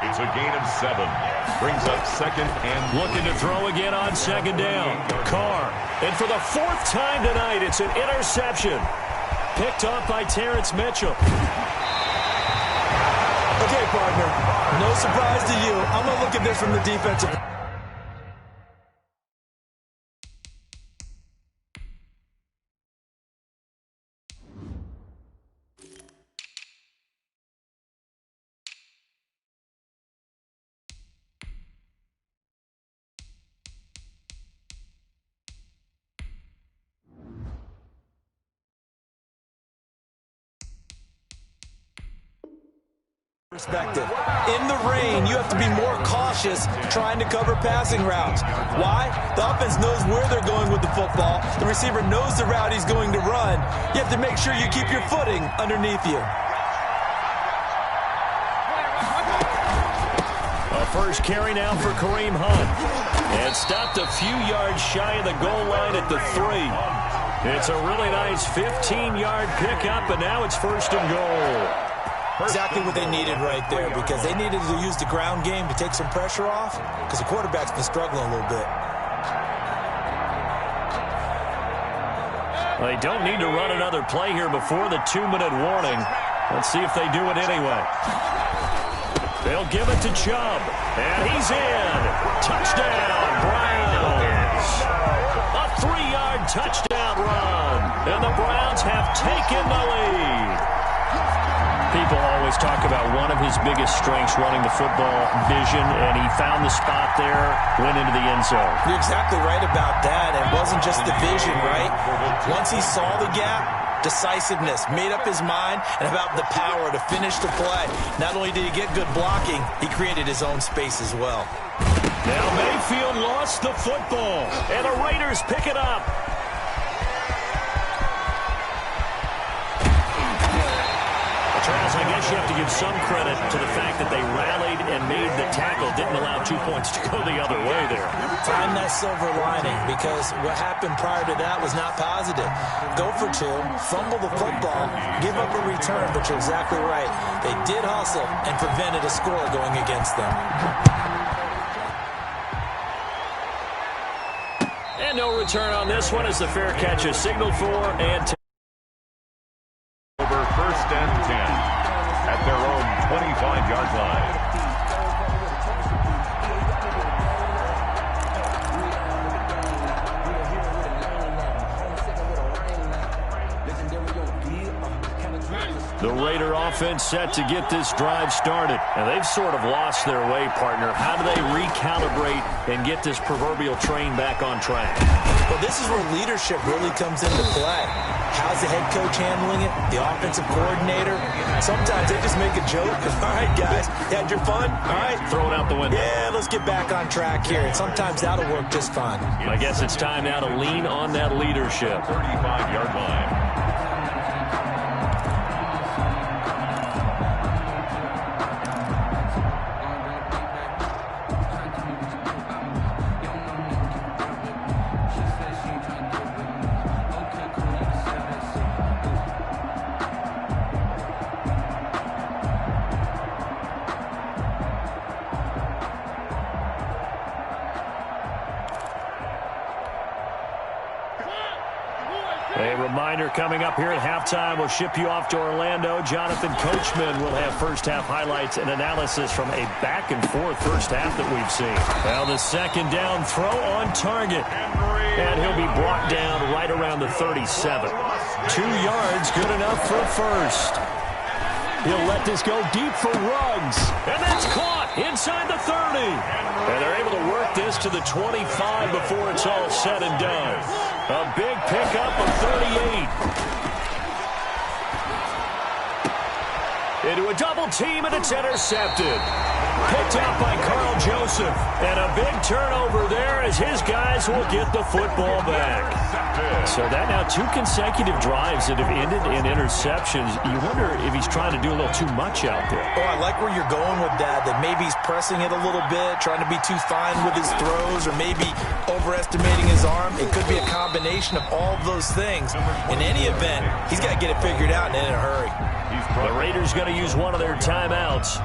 It's a gain of 7. Brings up second and... Looking to throw again on second down. Carr. And for the 4th time tonight, it's an interception. Picked off by Terrence Mitchell. Okay, partner. No surprise to you. I'm going to look at this from the defensive... perspective. In the rain, you have to be more cautious trying to cover passing routes. Why? The offense knows where they're going with the football. The receiver knows the route he's going to run. You have to make sure you keep your footing underneath you. A first carry now for Kareem Hunt. And stopped a few yards shy of the goal line at the 3. It's a really nice 15-yard pickup, and now it's first and goal. Exactly what they needed right there, because they needed to use the ground game to take some pressure off, because the quarterback's been struggling a little bit. They don't need to run another play here before the 2-minute warning. Let's see if they do it anyway. They'll give it to Chubb, and he's in. Touchdown, Browns. A 3-yard touchdown run, and the Browns have taken the lead. People always talk about one of his biggest strengths running the football, vision, and he found the spot there, went into the end zone. You're exactly right about that. It wasn't just the vision, right? Once he saw the gap, decisiveness, made up his mind, and about the power to finish the play. Not only did he get good blocking, he created his own space as well. Now Mayfield lost the football, and the Raiders pick it up. I guess you have to give some credit to the fact that they rallied and made the tackle, didn't allow 2 points to go the other way there. Find that silver lining, because what happened prior to that was not positive. Go for 2, fumble the football, give up a return, but you're exactly right. They did hustle and prevented a score going against them. And no return on this one as the fair catch is signaled for, and over first and 10. At their own 25-yard line. The Raider offense set to get this drive started. And they've sort of lost their way, partner. How do they recalibrate and get this proverbial train back on track? Well, this is where leadership really comes into play. How's the head coach handling it? The offensive coordinator? Sometimes they just make a joke. All right, guys, you had your fun? All right. Throw it out the window. Yeah, let's get back on track here. And sometimes that'll work just fine. I guess it's time now to lean on that leadership. 35-yard line. A reminder coming up here at halftime. We'll ship you off to Orlando. Jonathan Coachman will have first-half highlights and analysis from a back-and-forth first half that we've seen. Well, the second down throw on target. And he'll be brought down right around the 37. 2 yards, good enough for a first. He'll let this go deep for Ruggs. And that's caught inside the 30. And they're able to work this to the 25 before it's all said and done. A big pickup of 38. into a double team, and it's intercepted. Picked up by Carl Joseph. And a big turnover there as his guys will get the football back. So that now 2 consecutive drives that have ended in interceptions. You wonder if he's trying to do a little too much out there. Oh, I like where you're going with that maybe he's pressing it a little bit, trying to be too fine with his throws, or maybe overestimating his arm. It could be a combination of all of those things. In any event, he's got to get it figured out and in a hurry. The Raiders going to use one of their timeouts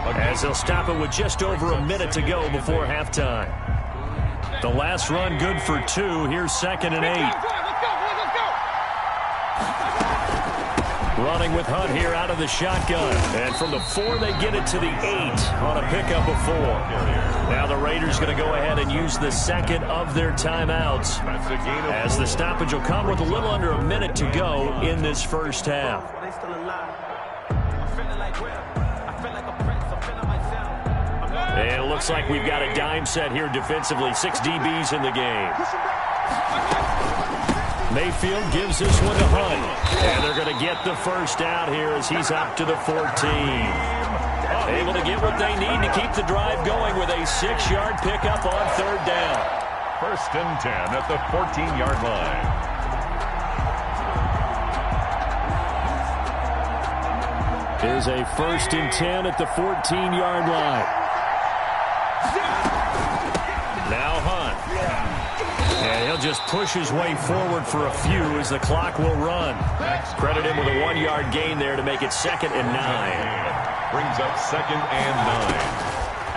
as they'll stop it with just over a minute to go before halftime. The last run good for 2. Here's 2nd and 8. Running with Hunt here out of the shotgun. And from the 4, they get it to the 8 on a pickup of 4. Now the Raiders going to go ahead and use the second of their timeouts as the stoppage will come with a little under a minute to go in this first half. And it looks like we've got a dime set here defensively. 6 DBs in the game. Mayfield gives this one to Hunt. And they're going to get the first out here as he's up to the 14. Able to get what they need to keep the drive going with a 6-yard pickup on 3rd down. 1st and 10 at the 14-yard line. Here's a 1st and 10 at the 14-yard line. Now Hunt. And he'll just push his way forward for a few as the clock will run. Credit him with a 1-yard gain there to make it 2nd and 9. Brings up 2nd and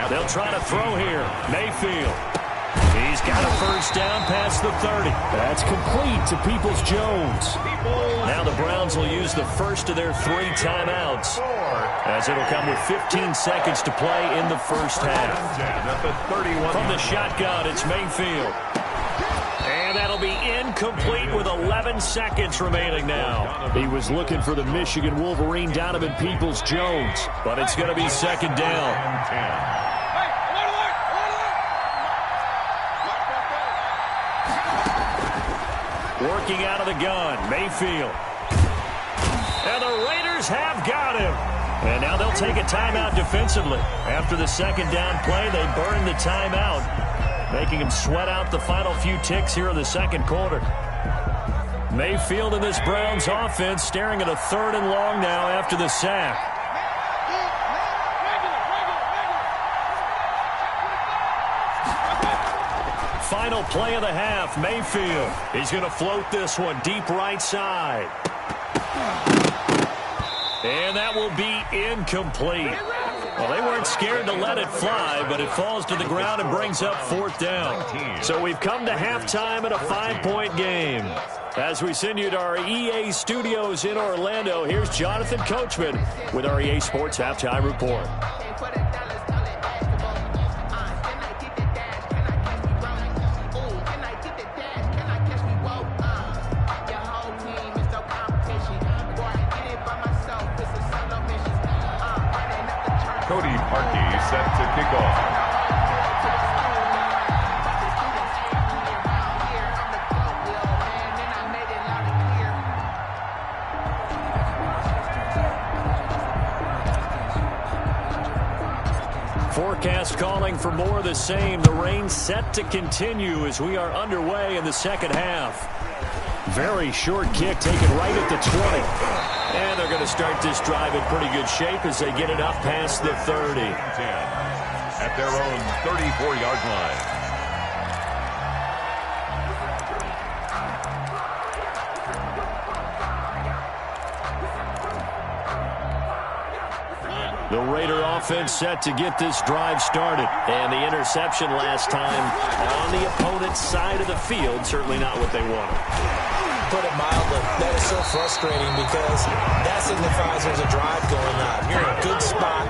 9. They'll try to throw here. Mayfield. He's got a first down past the 30. That's complete to Peoples-Jones. Now the Browns will use the first of their 3 timeouts, as it'll come with 15 seconds to play in the first half. From the shotgun, it's Mayfield. And that'll be incomplete with 11 seconds remaining now. He was looking for the Michigan Wolverine, Donovan Peoples-Jones, but it's going to be 2nd down. Working out of the gun, Mayfield. And the Raiders have got him. And now they'll take a timeout defensively. After the 2nd down play, they burn the timeout, making him sweat out the final few ticks here in the 2nd quarter. Mayfield in this Browns offense staring at a 3rd and long now after the sack. Final play of the half, Mayfield. He's going to float this one deep right side. And that will be incomplete. Well, they weren't scared to let it fly, but it falls to the ground and brings up 4th down. So we've come to halftime in a 5-point game. As we send you to our EA studios in Orlando, here's Jonathan Coachman with our EA Sports Halftime Report. Cody Parkey set to kick off. Forecast calling for more of the same. The rain set to continue as we are underway in the 2nd half. Very short kick taken right at the 20. And they're going to start this drive in pretty good shape as they get it up past the 30. At their own 34-yard line. The Raider offense set to get this drive started. And the interception last time on the opponent's side of the field. Certainly not what they wanted. Put it mildly, that is so frustrating because that signifies there's a drive going on. You're in a good spot,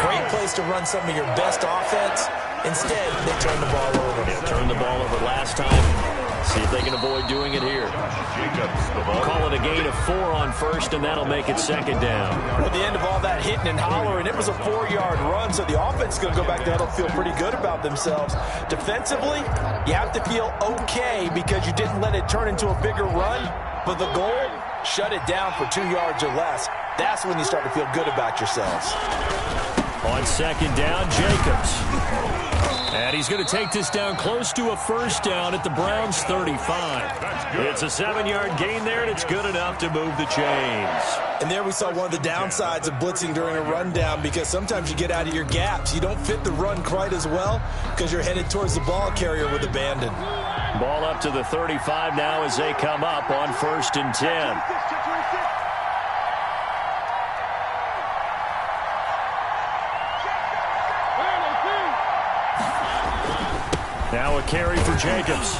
great place to run some of your best offense. Instead, they turn the ball over. Yeah, turned the ball over last time. See if they can avoid doing it here. Call it a gain of 4 on 1st, and that'll make it 2nd down. At the end of all that hitting and hollering, it was a 4-yard run, so the offense is going to go back there and feel pretty good about themselves. Defensively, you have to feel okay because you didn't let it turn into a bigger run, but the goal, shut it down for 2 yards or less. That's when you start to feel good about yourselves. On second down, Jacobs. And he's going to take this down close to a first down at the Browns' 35. It's a 7-yard gain there, and it's good enough to move the chains. And there we saw one of the downsides of blitzing during a rundown, because sometimes you get out of your gaps. You don't fit the run quite as well because you're headed towards the ball carrier with abandon. Ball up to the 35 now as they come up on 1st and 10. Now a carry for Jacobs.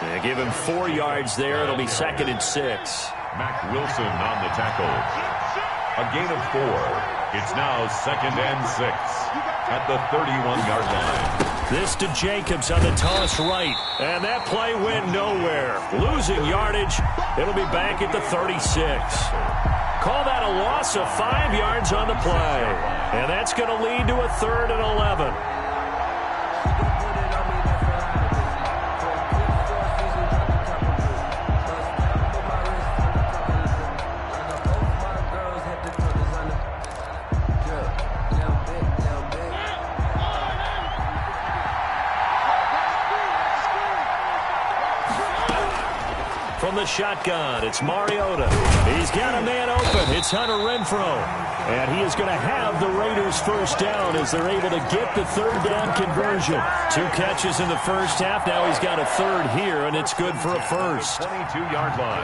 They give him 4 yards there. It'll be 2nd and 6. Mac Wilson on the tackle. A gain of 4. It's now 2nd and 6 at the 31-yard line. This to Jacobs on the toss right. And that play went nowhere. Losing yardage. It'll be back at the 36. Call that a loss of 5 yards on the play. And that's going to lead to a 3rd and 11. From the shotgun, it's Mariota. He's got a man open. It's Hunter Renfrow. And he is going to have the Raiders first down as they're able to get the 3rd down conversion. 2 catches in the first half. Now he's got a 3rd here, and it's good for a first. 22-yard line.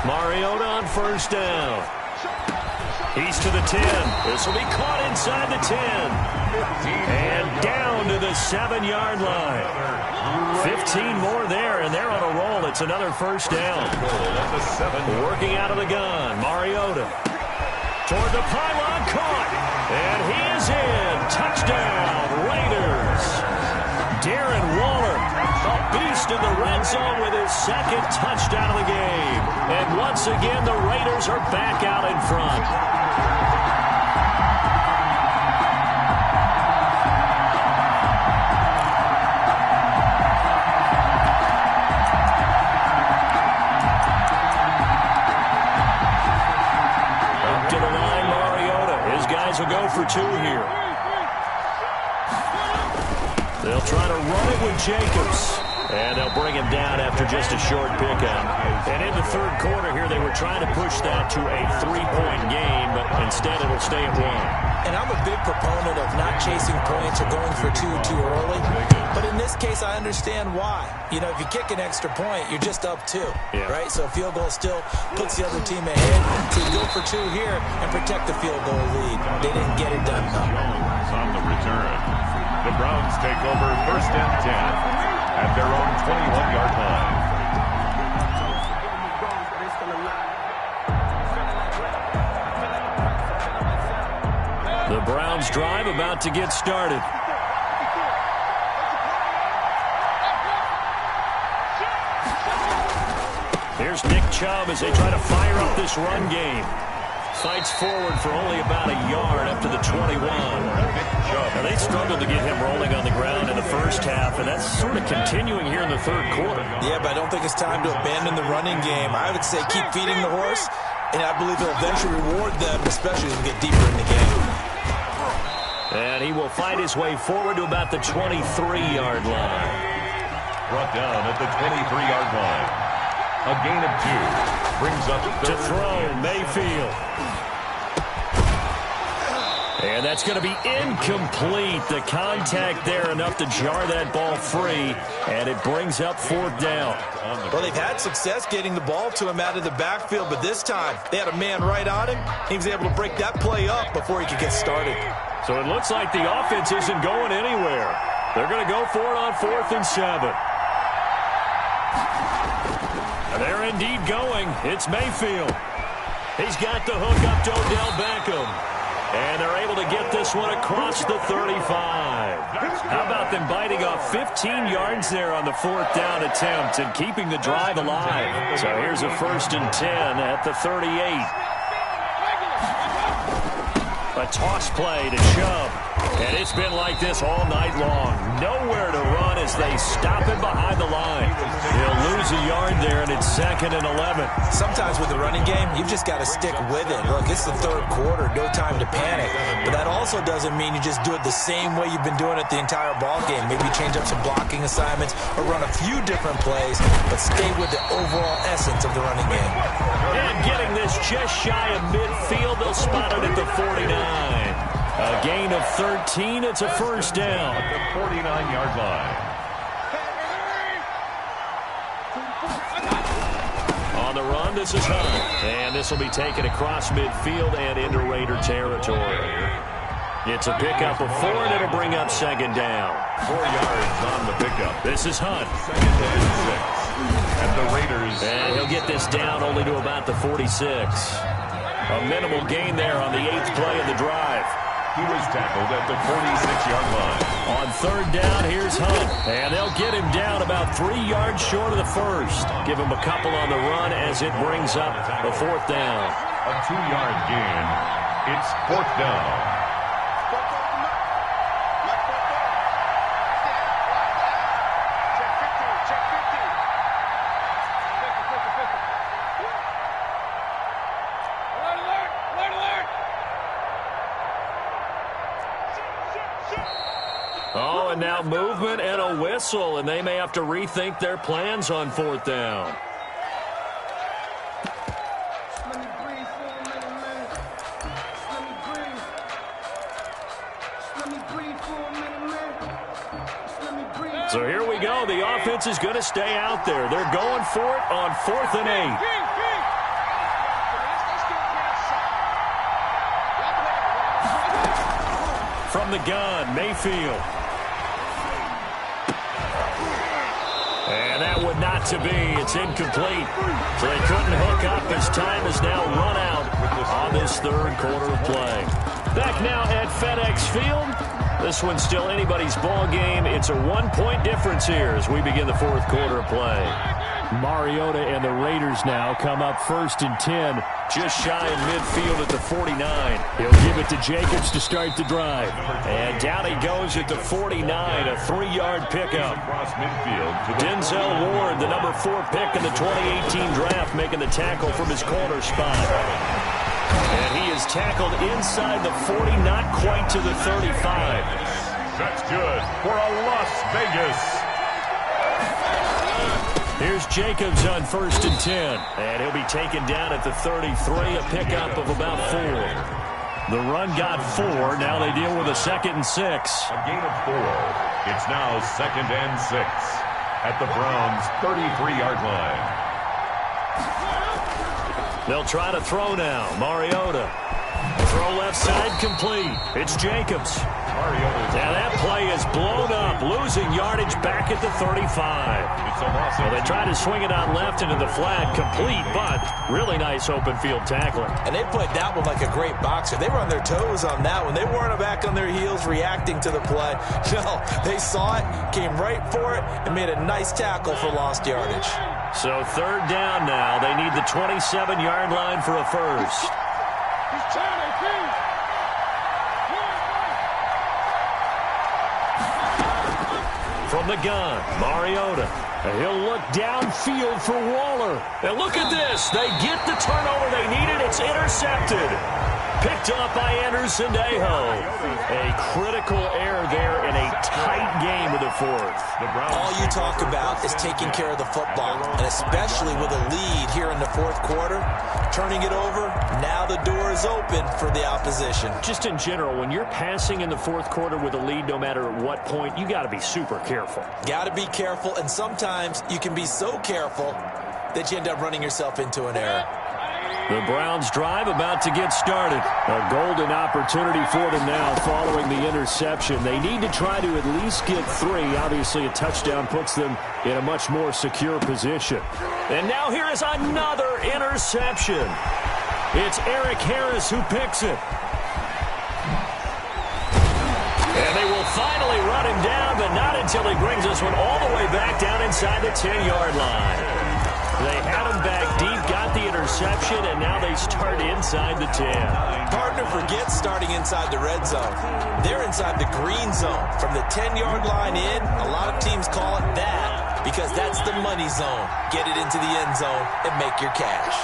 Mariota on first down. He's to the 10. This will be caught inside the 10. And down to the 7-yard line. 15 more there, and they're on a roll. It's another first down. Working out of the gun. Mariota. Toward the pylon, caught. And he is in. Touchdown, Raiders. Darren Waller, a beast in the red zone with his 2nd touchdown of the game. And once again, the Raiders are back out in front. Up to the line, Mariota. His guys will go for 2 here. They'll try to run it with Jacobs. And they'll bring him down after just a short pickup. And in the 3rd quarter here, they were trying to push that to a 3-point game, but instead it'll stay at 1. And I'm a big proponent of not chasing points or going for 2 too early. But in this case, I understand why. You know, if you kick an extra point, you're just up 2, right? So a field goal still puts the other team ahead. So you go for 2 here and protect the field goal lead. They didn't get it done, though. On the return, the Browns take over 1st and 10 at their own 21-yard line. The Browns drive about to get started. Here's Nick Chubb as they try to fire up this run game. Fights forward for only about a yard up to the 21. Now, they struggled to get him rolling on the ground in the first half, and that's sort of continuing here in the 3rd quarter. Yeah, but I don't think it's time to abandon the running game. I would say keep feeding the horse, and I believe it'll eventually reward them, especially as we get deeper in the game. And he will fight his way forward to about the 23-yard line. Brought down at the 23-yard line. A gain of 2. Brings up to throw, Mayfield. And that's going to be incomplete. The contact there enough to jar that ball free, and it brings up 4th down. Well, they've had success getting the ball to him out of the backfield, but this time they had a man right on him. He was able to break that play up before he could get started. So it looks like the offense isn't going anywhere. They're going to go for it on 4th and 7. They're indeed going. It's Mayfield. He's got the hook up to Odell Beckham. And they're able to get this one across the 35. How about them biting off 15 yards there on the 4th down attempt and keeping the drive alive? So here's a 1st and 10 at the 38. A toss play to shove. And it's been like this all night long. Nowhere to run as they stop him behind the line. He'll lose a yard there, and it's 2nd and 11. Sometimes with the running game, you've just got to stick with it. Look, it's the third quarter, no time to panic. But that also doesn't mean you just do it the same way you've been doing it the entire ball game. Maybe change up some blocking assignments or run a few different plays, but stay with the overall essence of the running game. And getting this just shy of midfield, they'll spot it at the 49. A gain of 13. It's a first down. At the 49-yard line. On the run, this is Hunt. And this will be taken across midfield and into Raider territory. It's a pickup of 4, and it'll bring up 2nd down. 4 yards on the pickup. This is Hunt. 2nd and 6. And the Raiders. And he'll get this down only to about the 46. A minimal gain there on the 8th play of the drive. He was tackled at the 46-yard line. On 3rd down, here's Hunt. And they'll get him down about 3 yards short of the first. Give him a couple on the run as it brings up the 4th down. A 2-yard gain. It's 4th down. Oh, and now movement and a whistle, and they may have to rethink their plans on 4th down. So here we go. The offense is going to stay out there. They're going for it on 4th and 8. From the gun, Mayfield. And that would not to be. It's incomplete. So they couldn't hook up as time is now run out on this 3rd quarter of play. Back now at FedEx Field. This one's still anybody's ball game. It's a 1-point difference here as we begin the 4th quarter of play. Mariota and the Raiders now come up 1st and 10, just shy in midfield at the 49. He'll give it to Jacobs to start the drive. And down he goes at the 49, a 3-yard pickup. Denzel Ward, the number 4 pick in the 2018 draft, making the tackle from his corner spot. And he is tackled inside the 40, not quite to the 35. That's good for a Las Vegas. Here's Jacobs on 1st and 10. And he'll be taken down at the 33, a pickup of about 4. The run got 4. Now they deal with a 2nd and 6. A gain of 4. It's now 2nd and 6 at the Browns' 33-yard line. They'll try to throw now. Mariota. Throw left side complete. It's Jacobs. Now that play is blown up, losing yardage back at the 35. So they try to swing it on left into the flat, complete, but really nice open field tackling. And they played that one like a great boxer. They were on their toes on that one. They weren't back on their heels reacting to the play. No, they saw it, came right for it, and made a nice tackle for lost yardage. So 3rd down now. They need the 27-yard line for a first. From the gun, Mariota. He'll look downfield for Waller. And look at this. They get the turnover they needed. It's intercepted. Picked up by Anderson-Dejo. A critical error there in a tight game of the 4th. All you talk about is taking care of the football, and especially with a lead here in the 4th quarter, turning it over, now the door is open for the opposition. Just in general, when you're passing in the 4th quarter with a lead, no matter at what point, you got to be super careful. Got to be careful, and sometimes you can be so careful that you end up running yourself into an error. The Browns drive about to get started. A golden opportunity for them now following the interception. They need to try to at least get 3. Obviously, a touchdown puts them in a much more secure position. And now here is another interception. It's Eric Harris who picks it. And they will finally run him down, but not until he brings this one all the way back down inside the 10-yard line. They had him back deep, got the interception. interception, and now they start inside the 10. Partner forgets starting inside the red zone. They're inside the green zone. From the 10-yard line in, a lot of teams call it that because that's the money zone. Get it into the end zone and make your cash.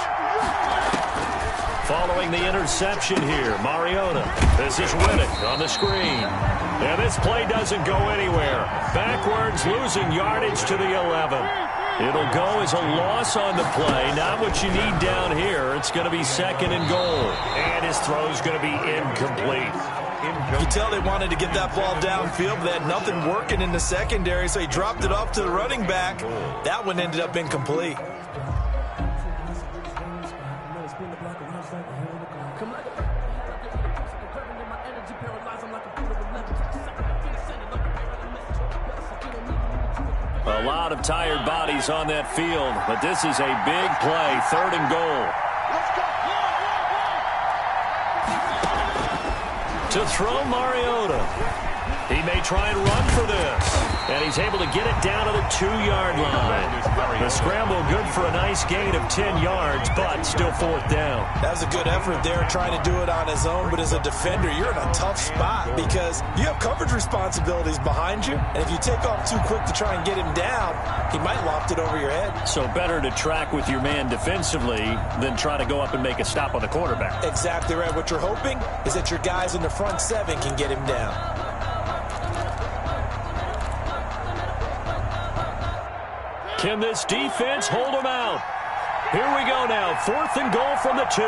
Following the interception here, Mariota. This is Riddick on the screen. And this play doesn't go anywhere. Backwards, losing yardage to the 11. It'll go as a loss on the play. Not what you need down here. It's going to be 2nd and goal. And his throw's going to be incomplete. You can tell they wanted to get that ball downfield, but they had nothing working in the secondary, so he dropped it off to the running back. That one ended up incomplete. A lot of tired bodies on that field, but this is a big play, 3rd and goal. To throw Mariota. He may try and run for this. And he's able to get it down to the 2-yard line. The scramble good for a nice gain of 10 yards, but still 4th down. That was a good effort there, trying to do it on his own. But as a defender, you're in a tough spot because you have coverage responsibilities behind you. And if you take off too quick to try and get him down, he might loft it over your head. So better to track with your man defensively than try to go up and make a stop on the quarterback. Exactly right. What you're hoping is that your guys in the front 7 can get him down. Can this defense hold them out? Here we go now. 4th and goal from the 2.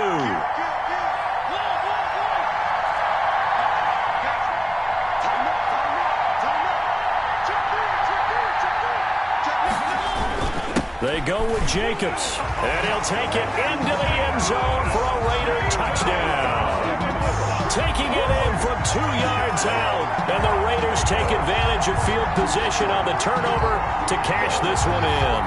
They go with Jacobs. And he'll take it into the end zone for a Raider touchdown. Taking it in from 2 yards out. And the Raiders take advantage of field position on the turnover to cash this one in.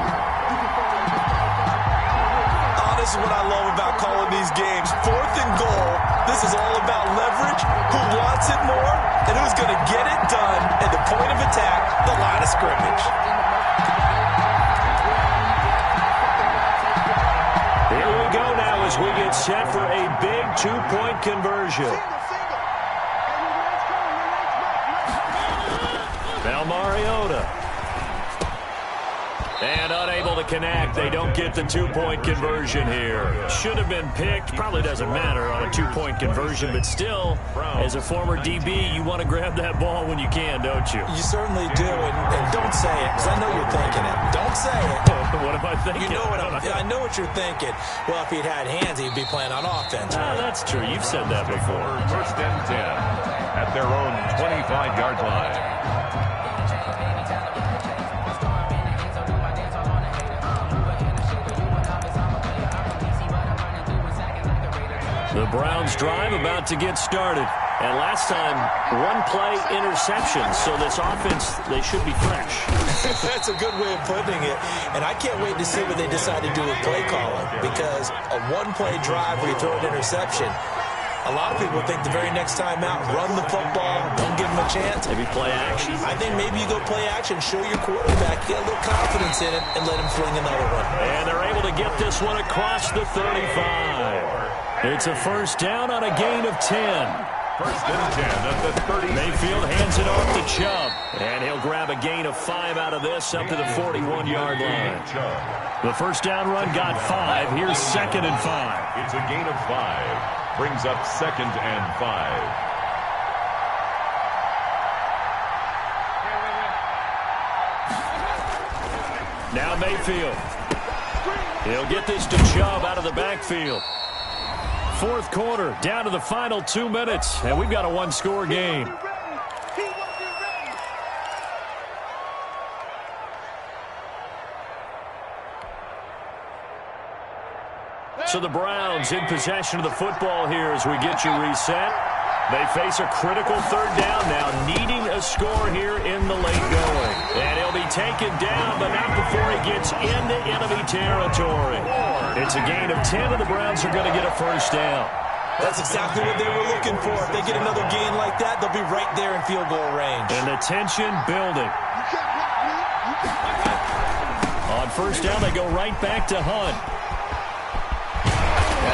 This is what I love about calling these games. 4th and goal. This is all about leverage, who wants it more, and who's going to get it done at the point of attack, the line of scrimmage. Here we go now as we get set for a big 2-point conversion. Now Mariota. And unable to connect. They don't get the 2-point conversion here. Should have been picked. Probably doesn't matter on a 2-point conversion, but still, as a former DB, you want to grab that ball when you can, don't you? You certainly do, and don't say it, because I know you're thinking it. Don't say it. What am I thinking? You know what I know what you're thinking. Well, if he'd had hands, he'd be playing on offense. Oh, that's true. You've said that before. 1st and 10 at their own 25-yard line. The Browns drive about to get started. And last time, 1-play interception. So this offense, they should be fresh. That's a good way of putting it. And I can't wait to see what they decide to do with play calling. Because a 1-play drive where you throw an interception, a lot of people think the very next time out, run the football, don't give them a chance. Maybe play action. I think maybe you go play action, show your quarterback, get a little confidence in it, and let him fling another one. And they're able to get this one across the 35. It's a 1st down on a gain of 10. 1st and 10 at the 30. Mayfield hands it off to Chubb. And he'll grab a gain of 5 out of this up to the 41-yard line. The 1st down run got 5. Here's 2nd and 5. It's a gain of 5. Brings up 2nd and 5. Now Mayfield. He'll get this to Chubb out of the backfield. 4th quarter, down to the final 2 minutes, and we've got a 1-score game. So the Browns in possession of the football here as we get you reset. They face a critical 3rd down now, needing a score here in the late going. And he'll be taken down, but not before he gets into enemy territory. It's a gain of 10, and the Browns are going to get a 1st down. That's exactly what they were looking for. If they get another gain like that, they'll be right there in field goal range. And the tension building. On 1st down, they go right back to Hunt.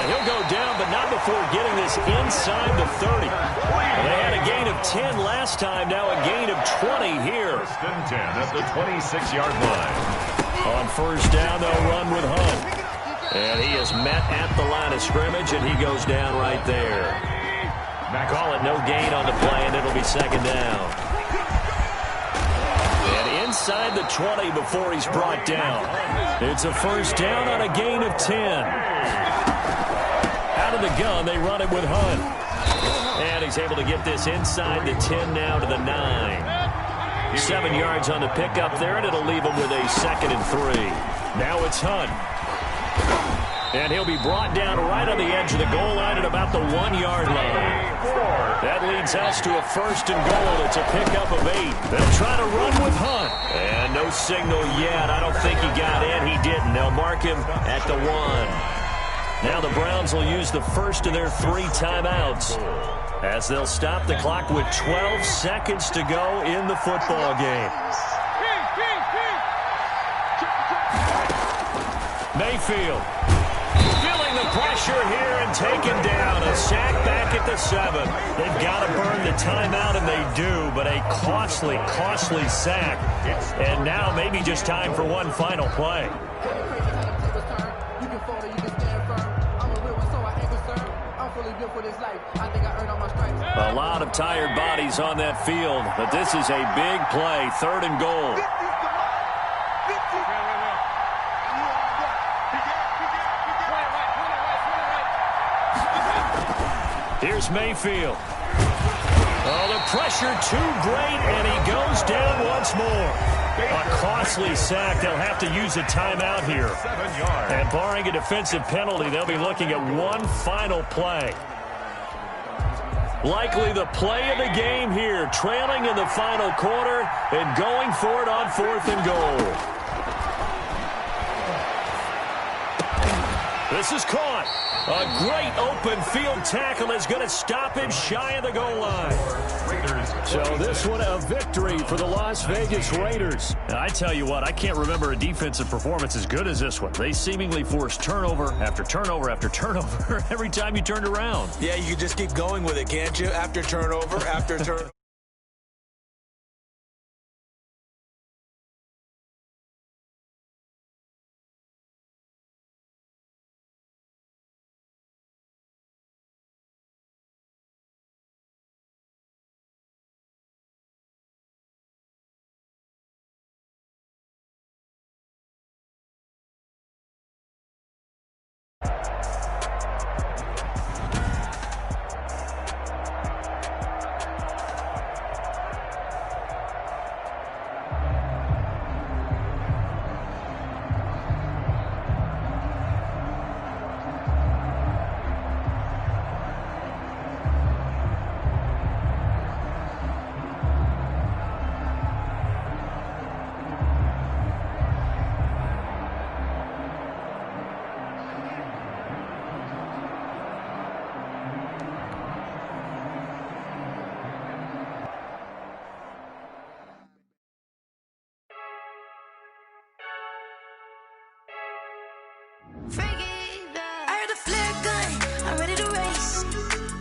And he'll go down, but not before getting this inside the 30. They had a gain of 10 last time, now a gain of 20 here. First and 10 at the 26-yard line. On first down, they'll run with Hunt. And he is met at the line of scrimmage, and he goes down right there. Call it no gain on the play, and it'll be second down. And inside the 20 before he's brought down. It's a first down on a gain of 10. Out of the gun, they run it with Hunt. And he's able to get this inside the 10 now to the 9. 7 yards on the pickup there, and it'll leave him with a 2nd and 3. Now it's Hunt. And he'll be brought down right on the edge of the goal line at about the 1-yard line. That leads us to a first and goal. It's a pickup of 8. They'll try to run with Hunt. And no signal yet. I don't think he got in. He didn't. They'll mark him at the 1. Now the Browns will use the first of their 3 timeouts as they'll stop the clock with 12 seconds to go in the football game. Mayfield. Feeling the pressure here and taken down. A sack back at the 7. They've got to burn the timeout, and they do, but a costly, costly sack. And now maybe just time for one final play. A lot of tired bodies on that field, but this is a big play. 3rd and goal. Here's Mayfield. Oh, the pressure too great, and he goes down once more. A costly sack. They'll have to use a timeout here. And barring a defensive penalty, they'll be looking at one final play. Likely the play of the game here, trailing in the final quarter and going for it on 4th and goal. This is caught. A great open field tackle is going to stop him shy of the goal line. So this one a victory for the Las Vegas Raiders. And I tell you what, I can't remember a defensive performance as good as this one. They seemingly forced turnover after turnover after turnover every time you turned around. Yeah, you can just keep going with it, can't you? After turnover, after turnover. I heard the flare gun, I'm ready to race.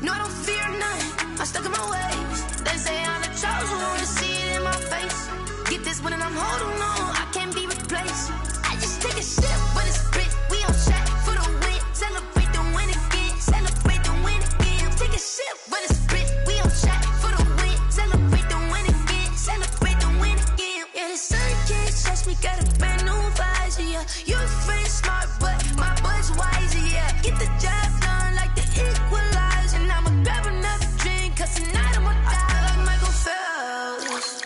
No, I don't fear none, I'm stuck in my ways. They say I'm the chosen one, see it in my face. Get this one and I'm holding on, I can't be replaced. I just take a sip, but it's spit, we on track for the win. Celebrate the win again, celebrate the win again. Take a sip, but it's spit, we on track for the win. Celebrate the win again, celebrate the win again. Yeah, the sun can't touch me, got a brand new visor, yeah. Your friend's smart, but my bud's wiser, yeah. Get the job done like the equalizer. And I'ma grab another drink, cause tonight I'ma die like Michael Phelps.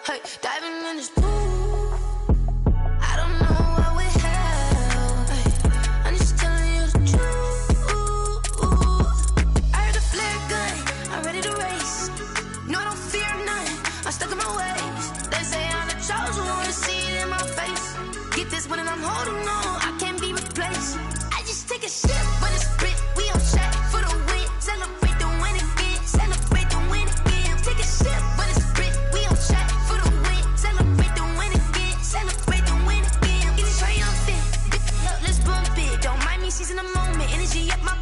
Hey, diving in this pool, I don't know what we have. Hey, I'm just telling you the truth. I heard the flare gun, I'm ready to race. No, I don't fear none, I'm stuck in my ways. They say I'm the chosen one, see it in my face. Get this one and I'm holding on, I can't be replaced. I just take a sip, but it's spit, we on track for the win. Celebrate the win again, celebrate the win again. Take a sip, but it's spit, we on track for the win. Celebrate the win again, celebrate the win again. Get it triumphant, let's bump it. Don't mind me seizing the moment, energy up my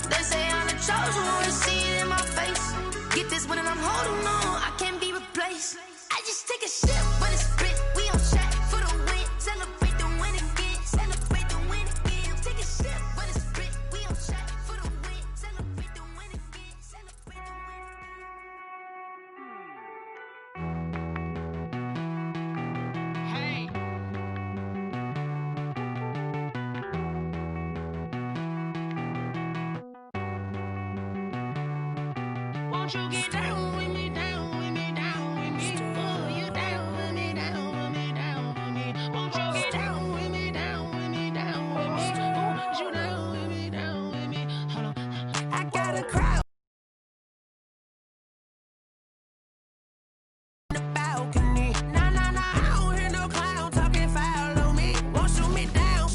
They say I'm the chosen one, see it in my face. Get this one and I'm holding on, I can't be replaced. I just take a sip, but it's spit. We on track for the win. Celebrate the win again. Celebrate the win again. Take a sip, but it's spit. We on track for the win. Celebrate the win again. Celebrate the win. Hey. Won't you get down with me, down with me, down with me? Oh, you down with me, down with me, down with me. Won't you get down with me, down with me, down with me? Oh, you down with me, down with me? Hold on, I got a crowd on the balcony. Nah, nah, nah, I don't hear no clown talking foul on me. Won't shoot me down,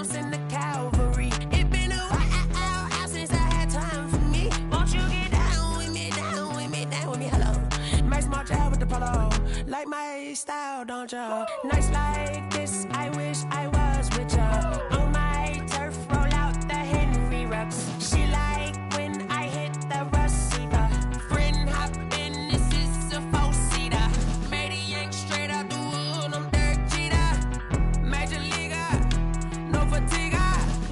send the cavalry. It been a while since I had time for me. Won't you get down with me, down with me, down with me? Hello, Max March out with the polo. Like my style, don't ya? Nights like this, I wish I was with ya. On my turf, roll out the Henry Rux. She like when I hit the receiver. Friend hop in, this is a four-seater. Made a yank straight out the wood, I'm Derek Jeter. Major leaguer, no fatigue.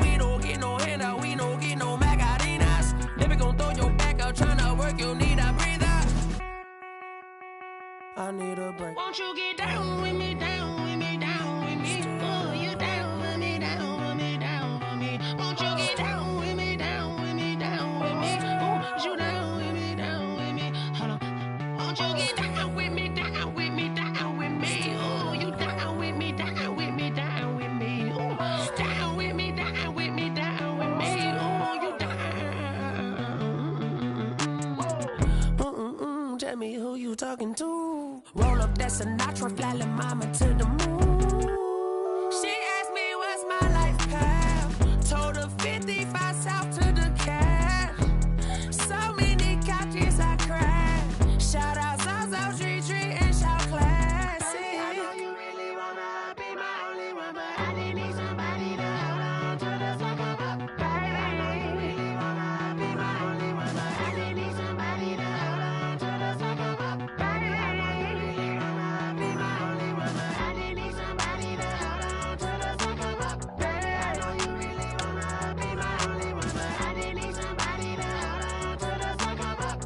We don't get no handout, we don't get no Macarinas. Never gon' throw your back out, tryna work, you need a breather. I need a break. Won't you get down with me, down with me, down with me? Oh, you down with me, down with me, down with me? Won't you get down with me, down with me, down with me? Oh, you down with me, down with me? Hold on. Won't you get down with me, down with me, down with me? Oh, you down with me, down with me, down with me? Oh, down with me, down with me, down with me? Oh, you down. Tell me who you talking to. Roll up that Sinatra, fly la mama to the moon. She asked me what's my life path. Told her 55 south to the cash. So many couches I crashed. Shout out Zazo, Tree, and shout classic. I know you really wanna be my only one, but I didn't need somebody to hold on to the sucker up. Baby, I know you really wanna be my only one, but I didn't need somebody to hold on to the sucker up. Baby, I know you really wanna be my only one, but I didn't need somebody to hold on to the sucker up. Baby, I know you really wanna be my only one, but I didn't need somebody to hold on to the sucker up.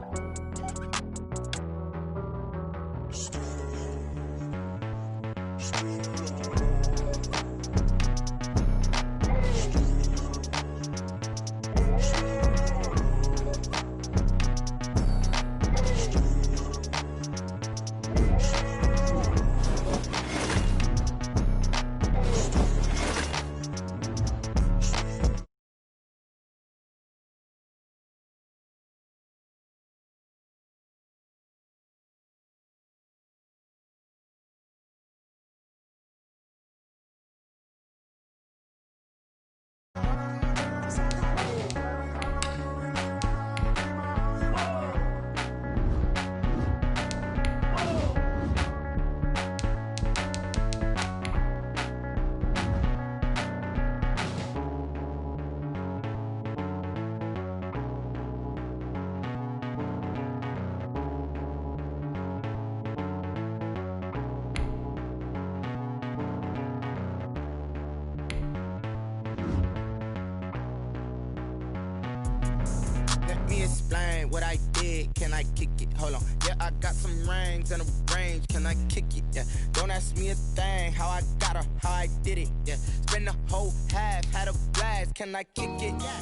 Explain what I did, can I kick it? Hold on, yeah, I got some rings and a range, can I kick it? Yeah, don't ask me a thing, how I got her, how I did it? Yeah, spend the whole half, had a blast, can I kick it? Yeah.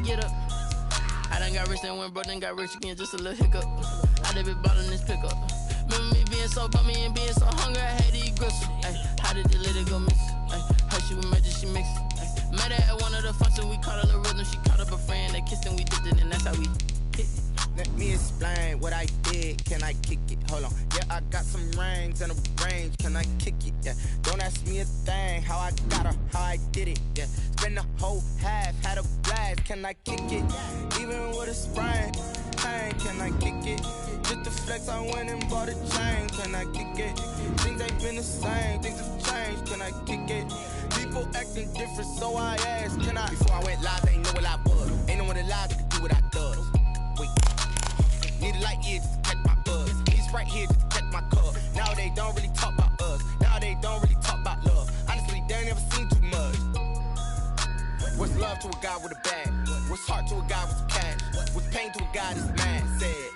Get up. I done got rich and went broke, then got rich again, just a little hiccup. I done been bought in this pickup. Remember me being so bummy and being so hungry, I had to eat gristle. Ay, how did the lady go miss? Ay, her she was magic, she mixed. Ay, met her at one of the functions, we caught a little rhythm, she caught up a friend, they kissed and we dipped it, and that's how we hit. Let me explain what I did. Can I kick it? Hold on. Yeah, I got some rings and a range. Can I kick it? Yeah. Don't ask me a thing. How I got her, how I did it. Yeah. Spend the whole half, had a blast. Can I kick it? Even with a sprain. Hey, can I kick it? Just to flex, I went and bought a chain. Can I kick it? Things ain't been the same. Things have changed. Can I kick it? People acting different, so I asked. Can I? Before I went live, they ain't know what I was. Ain't no one alive that could do what I does. Wait. Need a light here just to catch my buzz. He's right here just to catch my cup. Now they don't really talk about us. Now they don't really talk about love. Honestly, they ain't never seen too much. What's love to a guy with a bag? What's heart to a guy with some cash? What's pain to a guy that's mad? Said.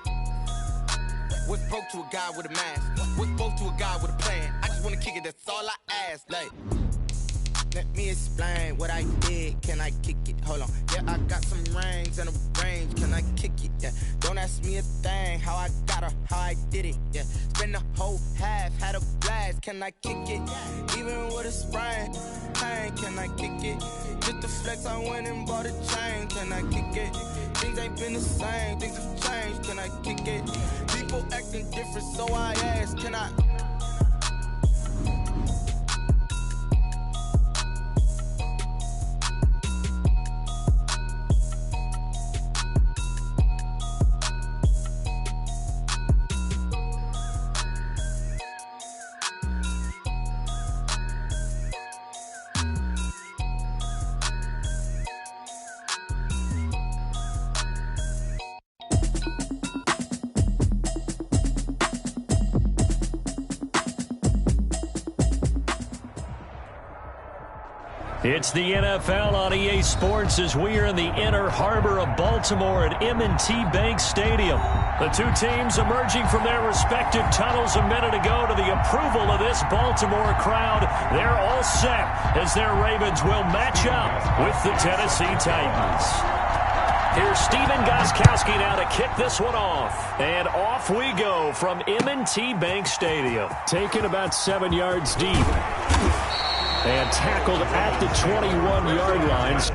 What's broke to a guy with a mask? What's both to a guy with a plan? I just wanna kick it, that's all I ask. Like, let me explain what I did. Can I kick it? Hold on. Yeah, I got some rings and a range. Can I kick it? Yeah. Don't ask me a thing. How I got her, how I did it. Yeah. Spend the whole half, had a blast. Can I kick it? Even with a sprain. Hey, can I kick it? Just to flex, I went and bought a chain. Can I kick it? Things ain't been the same. Things have changed. Can I kick it? People acting different, so I asked. Can I? It's the NFL on EA Sports as we are in the inner harbor of Baltimore at M&T Bank Stadium. The two teams emerging from their respective tunnels a minute ago to the approval of this Baltimore crowd. They're all set as their Ravens will match up with the Tennessee Titans. Here's Steven Gostkowski now to kick this one off. And off we go from M&T Bank Stadium. Taken about 7 yards deep. And tackled at the 21-yard lines.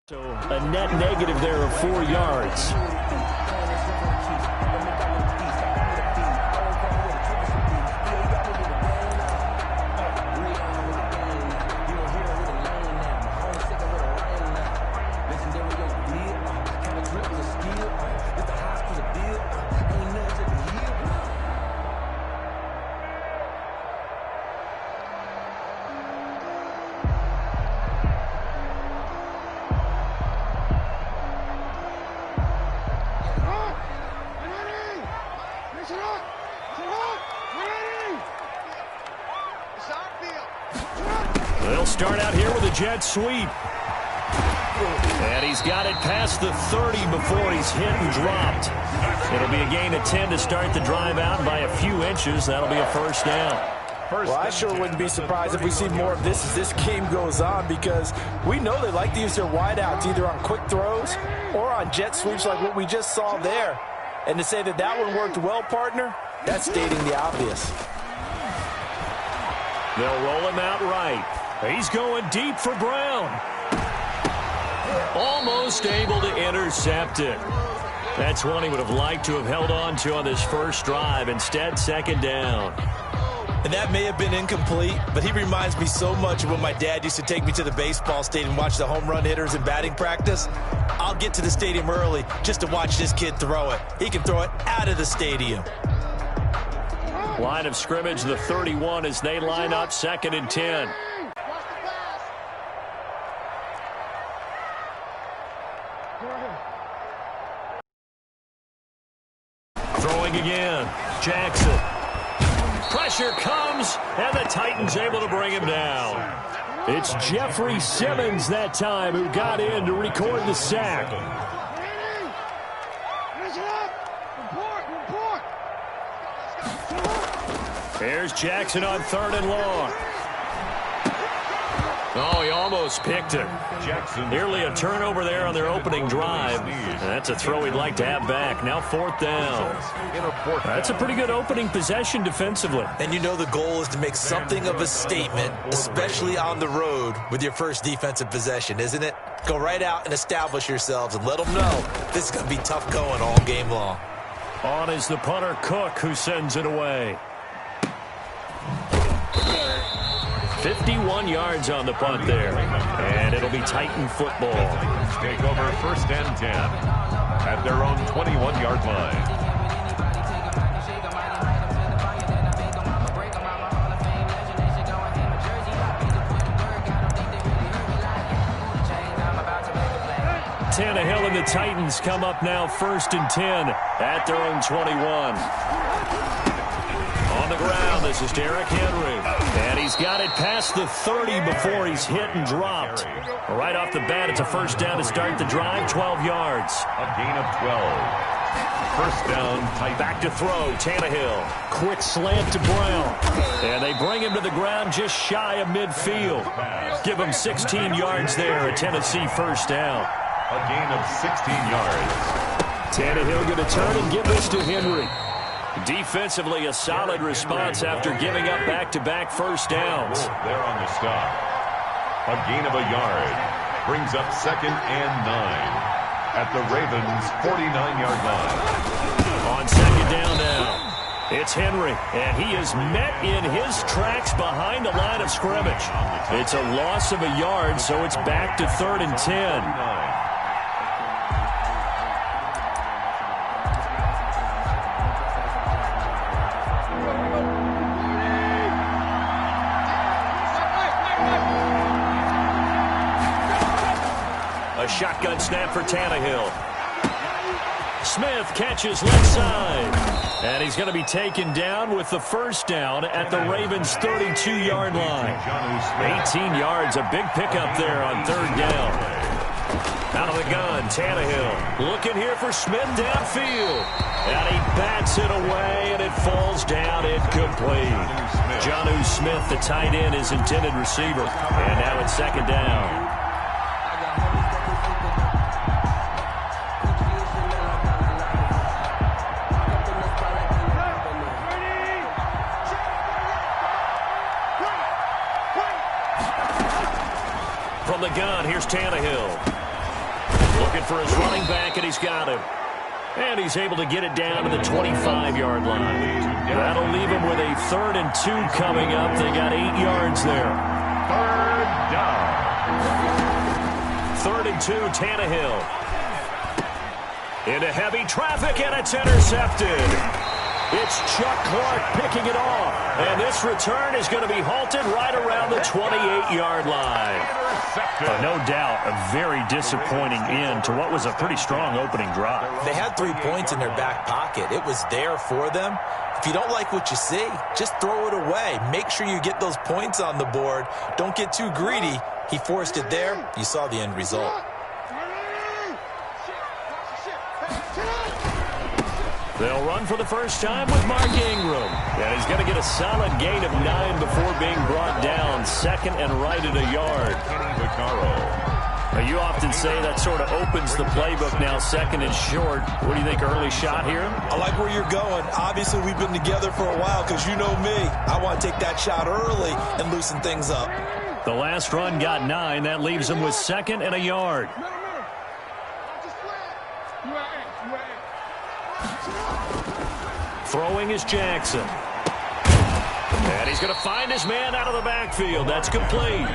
So a net negative there of 4 yards. They'll start out here with a jet sweep. And he's got it past the 30 before he's hit and dropped. It'll be a gain of 10 to start the drive out by a few inches. That'll be a first down. Well, I sure wouldn't be surprised if we see more of this as this game goes on, because we know they like to use their wideouts either on quick throws or on jet sweeps like what we just saw there. And to say that that one worked well, partner, that's stating the obvious. They'll roll him out right. He's going deep for Brown. Almost able to intercept it. That's one he would have liked to have held on to on this first drive. Instead, second down. And that may have been incomplete, but he reminds me so much of when my dad used to take me to the baseball stadium and watch the home run hitters in batting practice. I'll get to the stadium early just to watch this kid throw it. He can throw it out of the stadium. Line of scrimmage, the 31 as they line up 2nd and 10. Throwing again, Jackson. Pressure comes, and the Titans able to bring him down. It's Jeffrey Simmons that time who got in to record the sack. There's Jackson on 3rd and long. Oh, he almost picked it. Jackson. Nearly a turnover there on their opening drive. And that's a throw he'd like to have back. Now 4th down. That's a pretty good opening possession defensively. And you know the goal is to make something of a statement, especially on the road with your first defensive possession, isn't it? Go right out and establish yourselves and let them know this is going to be tough going all game long. On is the punter, Cook, who sends it away. 51 yards on the punt there. And it'll be Titan football. Take over 1st and 10 at their own 21-yard line. Tannehill and the Titans come up now 1st and 10 at their own 21. On the ground, this is Derrick Henry. And he's got it past the 30 before he's hit and dropped. Right off the bat, it's a 1st down to start the drive, 12 yards. A gain of 12. 1st down, tight. Back to throw, Tannehill. Quick slant to Brown. And they bring him to the ground just shy of midfield. Give him 16 yards there, a Tennessee 1st down. A gain of 16 yards. Tannehill going to turn and give this to Henry. Defensively, a solid response after giving up back-to-back 1st downs. There on the stop. A gain of a yard. Brings up 2nd and 9 at the Ravens' 49-yard line. On 2nd down now, it's Henry, and he is met in his tracks behind the line of scrimmage. It's a loss of a yard, so it's back to 3rd and 10. A shotgun snap for Tannehill. Smith catches left side. And he's going to be taken down with the 1st down at the Ravens' 32-yard line. 18 yards, a big pickup there on 3rd down. Out of the gun, Tannehill looking here for Smith downfield. And he bats it away, and it falls down incomplete. Jonnu Smith, the tight end, his intended receiver. And now it's 2nd down. From the gun, here's Tannehill. Looking for his running back, and he's got him. And he's able to get it down to the 25-yard line. That'll leave him with a 3rd and 2 coming up. They got 8 yards there. 3rd down. 3rd and 2, Tannehill. Into heavy traffic, and it's intercepted. It's Chuck Clark picking it off. And this return is going to be halted right around the 28-yard line. No doubt, a very disappointing end to what was a pretty strong opening drive. They had 3 points in their back pocket. It was there for them. If you don't like what you see, just throw it away. Make sure you get those points on the board. Don't get too greedy. He forced it there. You saw the end result. They'll run for the first time with Mark Ingram. And he's going to get a solid gain of 9 before being brought down. 2nd and right at a yard. Now, you often say that sort of opens the playbook now, 2nd and short. What do you think, early shot here? I like where you're going. Obviously, we've been together for a while because you know me. I want to take that shot early and loosen things up. The last run got 9. That leaves him with 2nd and a yard. Throwing is Jackson. And he's going to find his man out of the backfield. That's complete.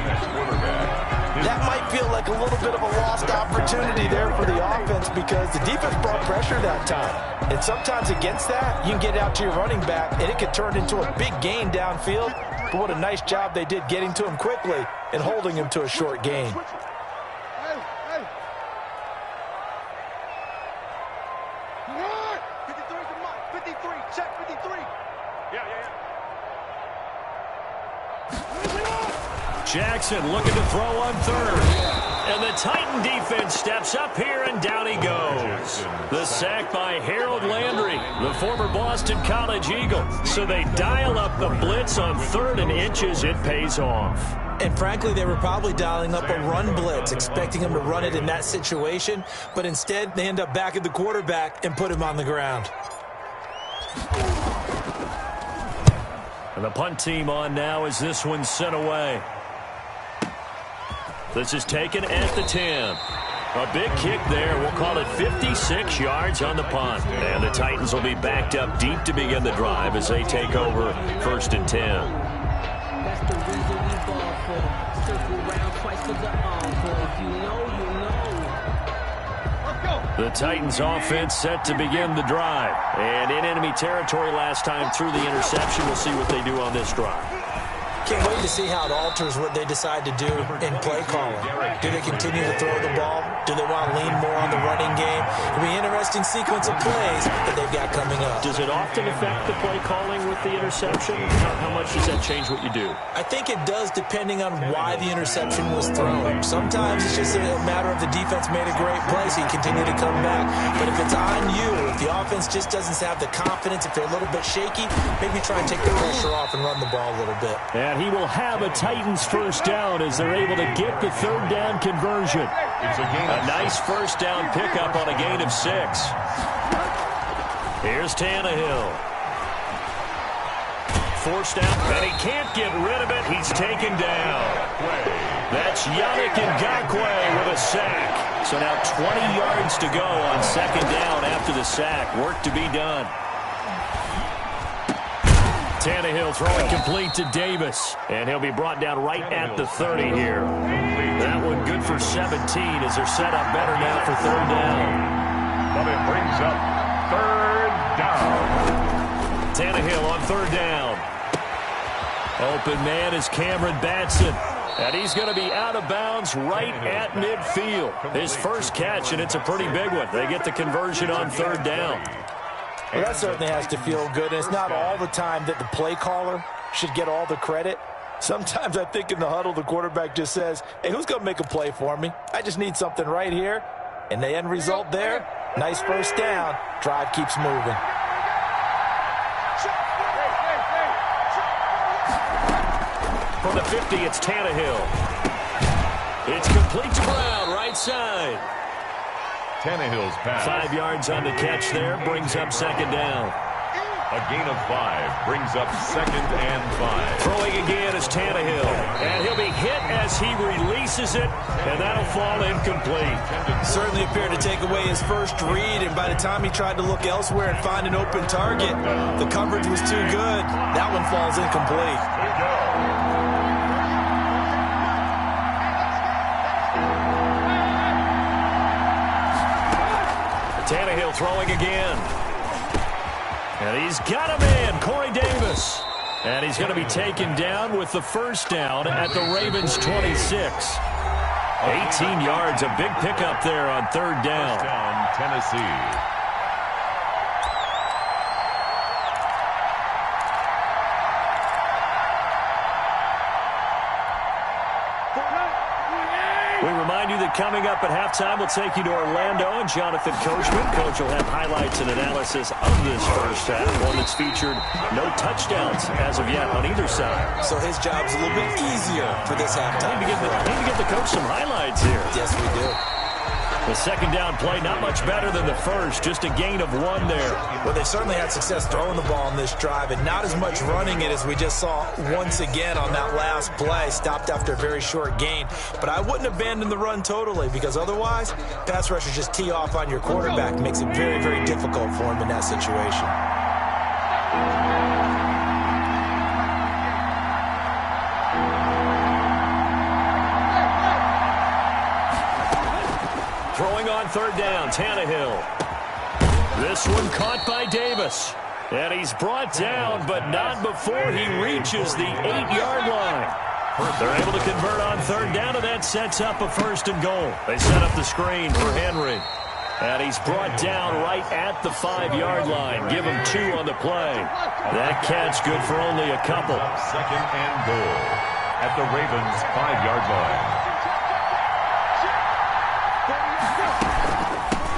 That might feel like a little bit of a lost opportunity there for the offense because the defense brought pressure that time. And sometimes against that, you can get out to your running back, and it could turn into a big gain downfield. But what a nice job they did getting to him quickly and holding him to a short gain. Jackson looking to throw on third. And the Titan defense steps up here, and down he goes. The sack by Harold Landry, the former Boston College Eagle. So they dial up the blitz on 3rd and inches. It pays off. And frankly, they were probably dialing up a run blitz, expecting him to run it in that situation. But instead, they end up back at the quarterback and put him on the ground. And the punt team on now as this one's sent away. This is taken at the 10. A big kick there. We'll call it 56 yards on the punt. And the Titans will be backed up deep to begin the drive as they take over 1st and 10. That's the reason we ball for. Circle round twice to the encore. If you know, you know. The Titans offense set to begin the drive. And in enemy territory last time through the interception. We'll see what they do on this drive. Can't wait to see how it alters what they decide to do in play calling. Do they continue to throw the ball? Do they want to lean more on the running game? It'll be an interesting sequence of plays that they've got coming up. Does it often affect the play calling with the interception? How much does that change what you do? I think it does depending on why the interception was thrown. Sometimes it's just a matter of the defense made a great play, so you continue to come back. But if it's on you, if the offense just doesn't have the confidence, if they're a little bit shaky, maybe try and take the pressure off and run the ball a little bit. And he will have a Titans first down as they're able to get the 3rd down conversion. A nice first down pickup on a gain of 6. Here's Tannehill. Forced out, and he can't get rid of it. He's taken down. That's Yannick Ngakoue with a sack. So now 20 yards to go on 2nd down after the sack. Work to be done. Tannehill throwing complete to Davis. And he'll be brought down right at the 30 here. That one good for 17 as they're set up better now for 3rd down. But it brings up 3rd down. Tannehill on 3rd down. Open man is Cameron Batson. And he's going to be out of bounds right at midfield. His first catch, and it's a pretty big one. They get the conversion on 3rd down. Well, that certainly has to feel good. And it's not all the time that the play caller should get all the credit. Sometimes I think in the huddle, the quarterback just says, hey, who's going to make a play for me? I just need something right here. And the end result there, nice first down. Drive keeps moving. From the 50, it's Tannehill. It's complete to Brown, right side. Tannehill's pass. 5 yards on the catch there, brings up 2nd down. A gain of 5 brings up 2nd and 5. Throwing again is Tannehill. And he'll be hit as he releases it, and that'll fall incomplete. Certainly appeared to take away his first read, and by the time he tried to look elsewhere and find an open target, the coverage was too good. That one falls incomplete. Tannehill throwing again. And he's got a man, Corey Davis. And he's going to be taken down with the first down at the Ravens' 26. 18 yards, a big pickup there on 3rd down. First down, Tennessee. We remind you that coming up at halftime, we'll take you to Orlando and Jonathan Coachman. Coach will have highlights and analysis of this first half, one that's featured no touchdowns as of yet on either side. So his job's a little bit easier for this halftime. Need to get the coach some highlights here. Yes, we do. The 2nd down play, not much better than the first, just a gain of 1 there. Well, they've certainly had success throwing the ball on this drive, and not as much running it as we just saw once again on that last play. Stopped after a very short gain. But I wouldn't abandon the run totally, because otherwise, pass rushers just tee off on your quarterback. Makes it very, very difficult for him in that situation. third down. Tannehill. This one caught by Davis. And he's brought down, but not before he reaches the 8-yard line. They're able to convert on third down, and that sets up a 1st and goal. They set up the screen for Henry. And he's brought down right at the 5-yard line. Give him 2 on the play. That catch good for only a couple. 2nd and goal at the Ravens' 5-yard line.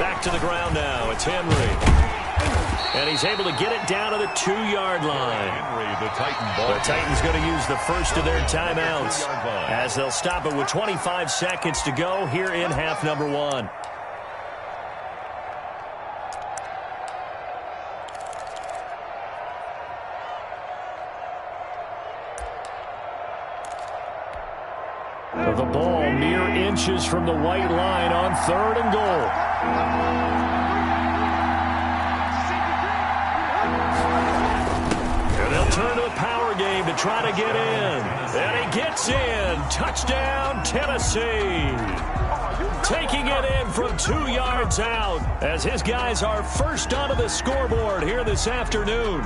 Back to the ground now. It's Henry. And he's able to get it down to the 2-yard line. Henry, the Titan ball. The Titans going to use the first of their timeouts as they'll stop it with 25 seconds to go here in half number 1. The ball mere inches from the white line on 3rd and goal. Turn to the power game to try to get in. And he gets in. Touchdown, Tennessee. Taking it in from 2 yards out as his guys are first onto the scoreboard here this afternoon.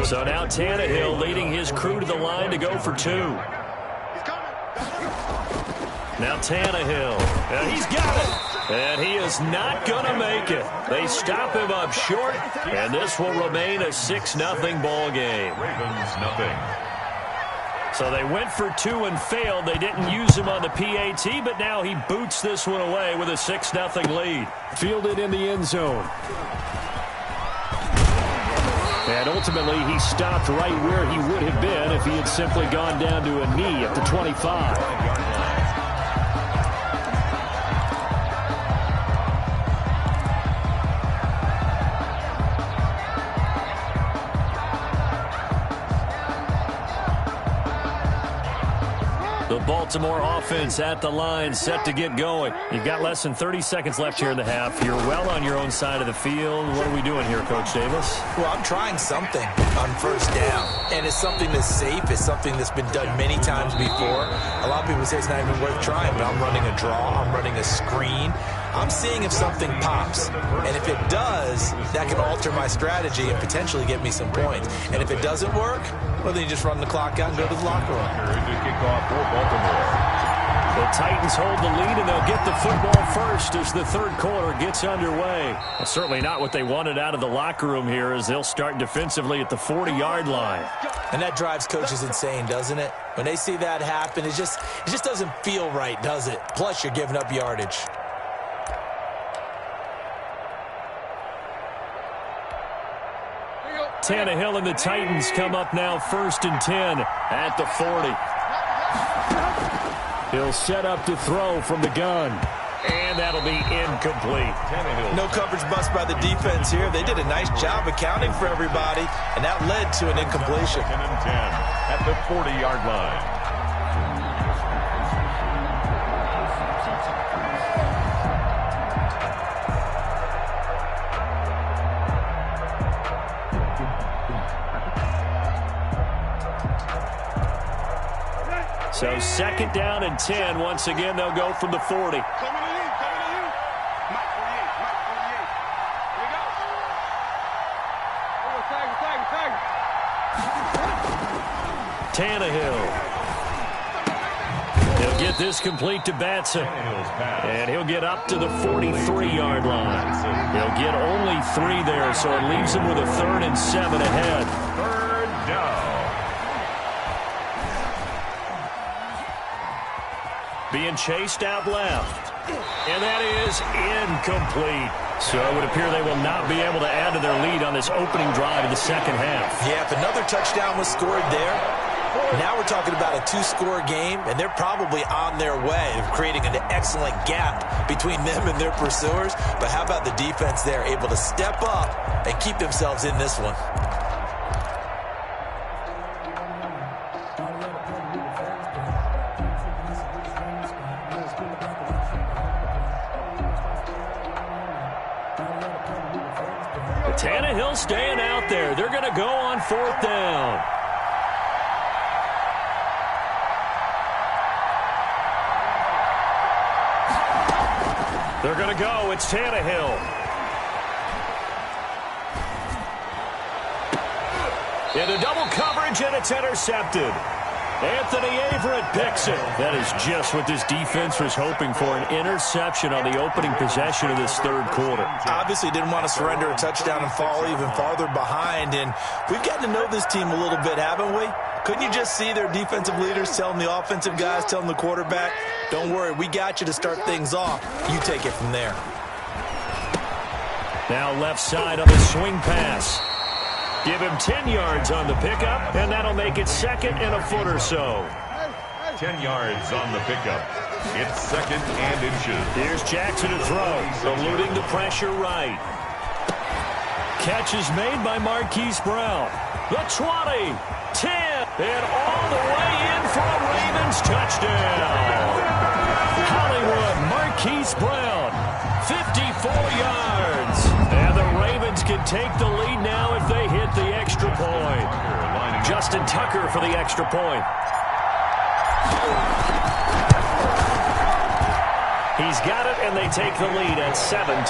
So now Tannehill leading his crew to the line to go for 2. Now Tannehill. And he's got it. And he is not going to make it. They stop him up short, and this will remain a 6-0 ball game. Ravens nothing. So they went for 2 and failed. They didn't use him on the PAT, but now he boots this one away with a 6-0 lead. Fielded in the end zone. And ultimately, he stopped right where he would have been if he had simply gone down to a knee at the 25. The Baltimore offense at the line, set to get going. You've got less than 30 seconds left here in the half. You're well on your own side of the field. What are we doing here, Coach Davis? Well, I'm trying something on 1st down, and it's something that's safe. It's something that's been done many times before. A lot of people say it's not even worth trying, but I'm running a draw. I'm running a screen. I'm seeing if something pops. And if it does, that can alter my strategy and potentially get me some points. And if it doesn't work, well, then you just run the clock out and go to the locker room. To kick off for Baltimore. The Titans hold the lead, and they'll get the football first as the 3rd quarter gets underway. Well, certainly not what they wanted out of the locker room here as they'll start defensively at the 40-yard line. And that drives coaches insane, doesn't it? When they see that happen, it just doesn't feel right, does it? Plus, you're giving up yardage. Tannehill and the Titans come up now 1st and 10 at the 40. He'll set up to throw from the gun. And that'll be incomplete. No coverage bust by the defense here. They did a nice job accounting for everybody, and that led to an incompletion. 2nd and 10 at the 40-yard line. So 2nd down and 10. Once again, they'll go from the 40. Tannehill. He'll get this complete to Batson. And he'll get up to the 43-yard line. He'll get only 3 there, so it leaves him with a 3rd and 7 ahead. 3rd down. Being chased out left. And that is incomplete. So it would appear they will not be able to add to their lead on this opening drive in the 2nd half. Yeah, if another touchdown was scored there, now we're talking about a 2-score game, and they're probably on their way of creating an excellent gap between them and their pursuers. But how about the defense there, able to step up and keep themselves in this one? Tannehill staying out there. They're going to go on 4th down. They're going to go. It's Tannehill. Into double coverage, and it's intercepted. Anthony Averett picks it. That is just what this defense was hoping for, an interception on the opening possession of this third quarter. Obviously didn't want to surrender a touchdown and fall even farther behind, and we've gotten to know this team a little bit, haven't we? Couldn't you just see their defensive leaders telling the offensive guys, telling the quarterback, don't worry, we got you to start things off. You take it from there. Now left side on the swing pass. Give him 10 yards on the pickup, and that'll make it second and a foot or so. 10 yards on the pickup. It's second and inches. Here's Jackson to throw, eluding the pressure right. Catch is made by Marquise Brown. The 20, 10, and all the way in for a Ravens touchdown. Hollywood, Marquise Brown, 54 yards. And the Ravens can take the lead now if they hit the extra point. Justin Tucker for the extra point. He's got it, and they take the lead at 7-6.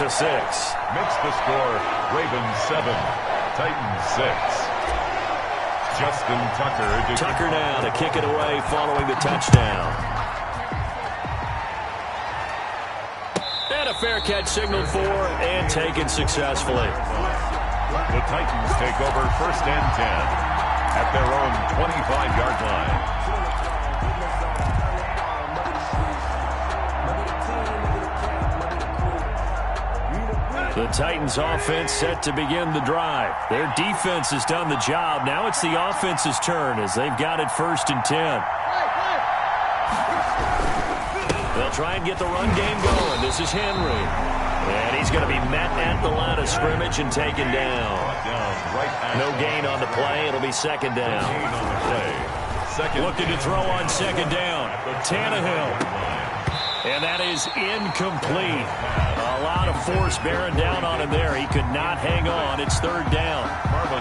Makes the score Ravens 7, Titans 6. Justin Tucker. Tucker now to kick it away following the touchdown. And a fair catch signaled for and taken successfully. The Titans take over first and 10 at their own 25-yard line. The Titans offense set to begin the drive. Their defense has done the job. Now it's the offense's turn as they've got it first and 10. They'll try and get the run game going. This is Henry. And he's going to be met at the line of scrimmage and taken down. No gain on the play. It'll be second down. Looking to throw on second down. Tannehill. And that is incomplete. A lot of force bearing down on him there. He could not hang on. It's third down.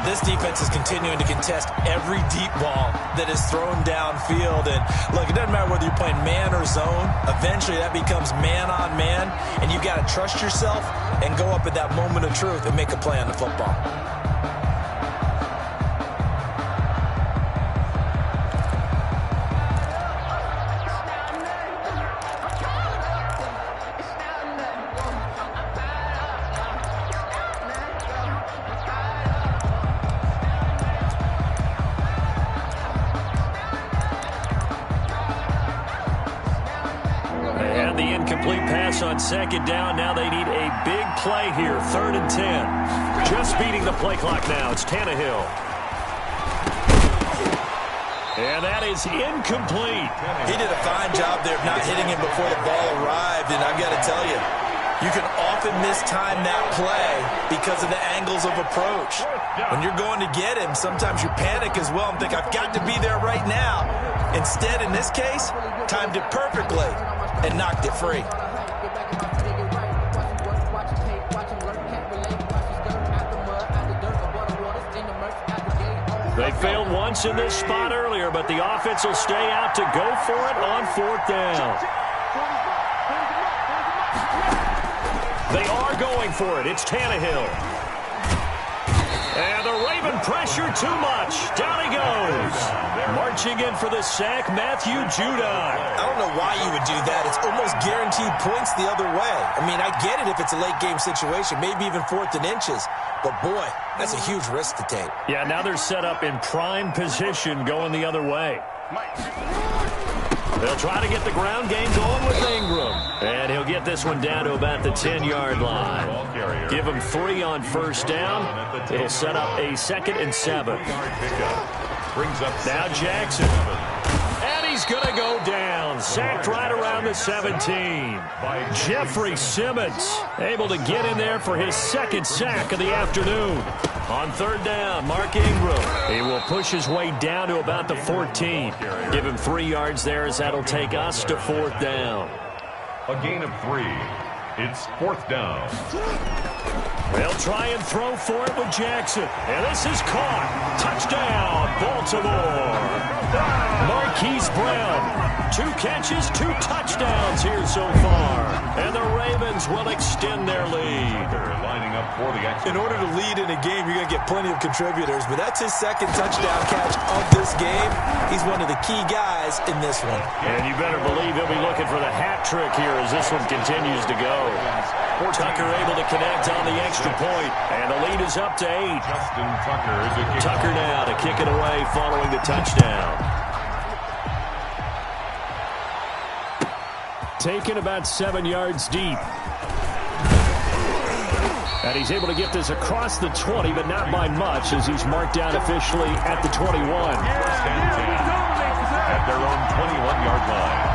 This defense is continuing to contest every deep ball that is thrown downfield. And, look, it doesn't matter whether you're playing man or zone. Eventually that becomes man on man. And you've got to trust yourself and go up at that moment of truth and make a play on the football. On second down, now they need a big play here, third and 10. Just beating the play clock now. It's Tannehill. And that is incomplete. He did a fine job there of not hitting him before the ball arrived, and I've got to tell you, you can often mistime that play because of the angles of approach. When you're going to get him, sometimes you panic as well and think, I've got to be there right now. Instead, in this case, timed it perfectly and knocked it free. They failed once in this spot earlier, but the offense will stay out to go for it on fourth down. They are going for it. It's Tannehill. And the Raven pressure too much. Down he goes. Marching in for the sack, Matthew Judon. I don't know why you would do that. It's almost guaranteed points the other way. I mean, I get it if it's a late game situation, maybe even fourth and inches. But, boy, that's a huge risk to take. Yeah, now they're set up in prime position going the other way. They'll try to get the ground game going with Ingram. And he'll get this one down to about the 10-yard line. Give him 3 on first down. It'll set up a second and 7. Now Jackson. And he's going to go down. Sacked right around the 17. Jeffrey Simmons able to get in there for his second sack of the afternoon. On third down, Mark Ingram. He will push his way down to about the 14. Give him 3 yards there as that'll take us to fourth down. A gain of 3. It's fourth down. They'll try and throw for it with Jackson. And this is caught. Touchdown, Baltimore. Marquise Brown. 2 catches, 2 touchdowns here so far. And the Ravens will extend their lead. They're lining up for the action. In order to lead in a game, you're going to get plenty of contributors, but that's his second touchdown catch of this game. He's one of the key guys in this one. And you better believe he'll be looking for the hat trick here as this one continues to go. Tucker able to connect on the extra point, and the lead is up to 8. Justin Tucker is a kick. Tucker now to kick it away following the touchdown. Taken about 7 yards deep. And he's able to get this across the 20, but not by much, as he's marked down officially at the 21. First and 10 at their own 21-yard line.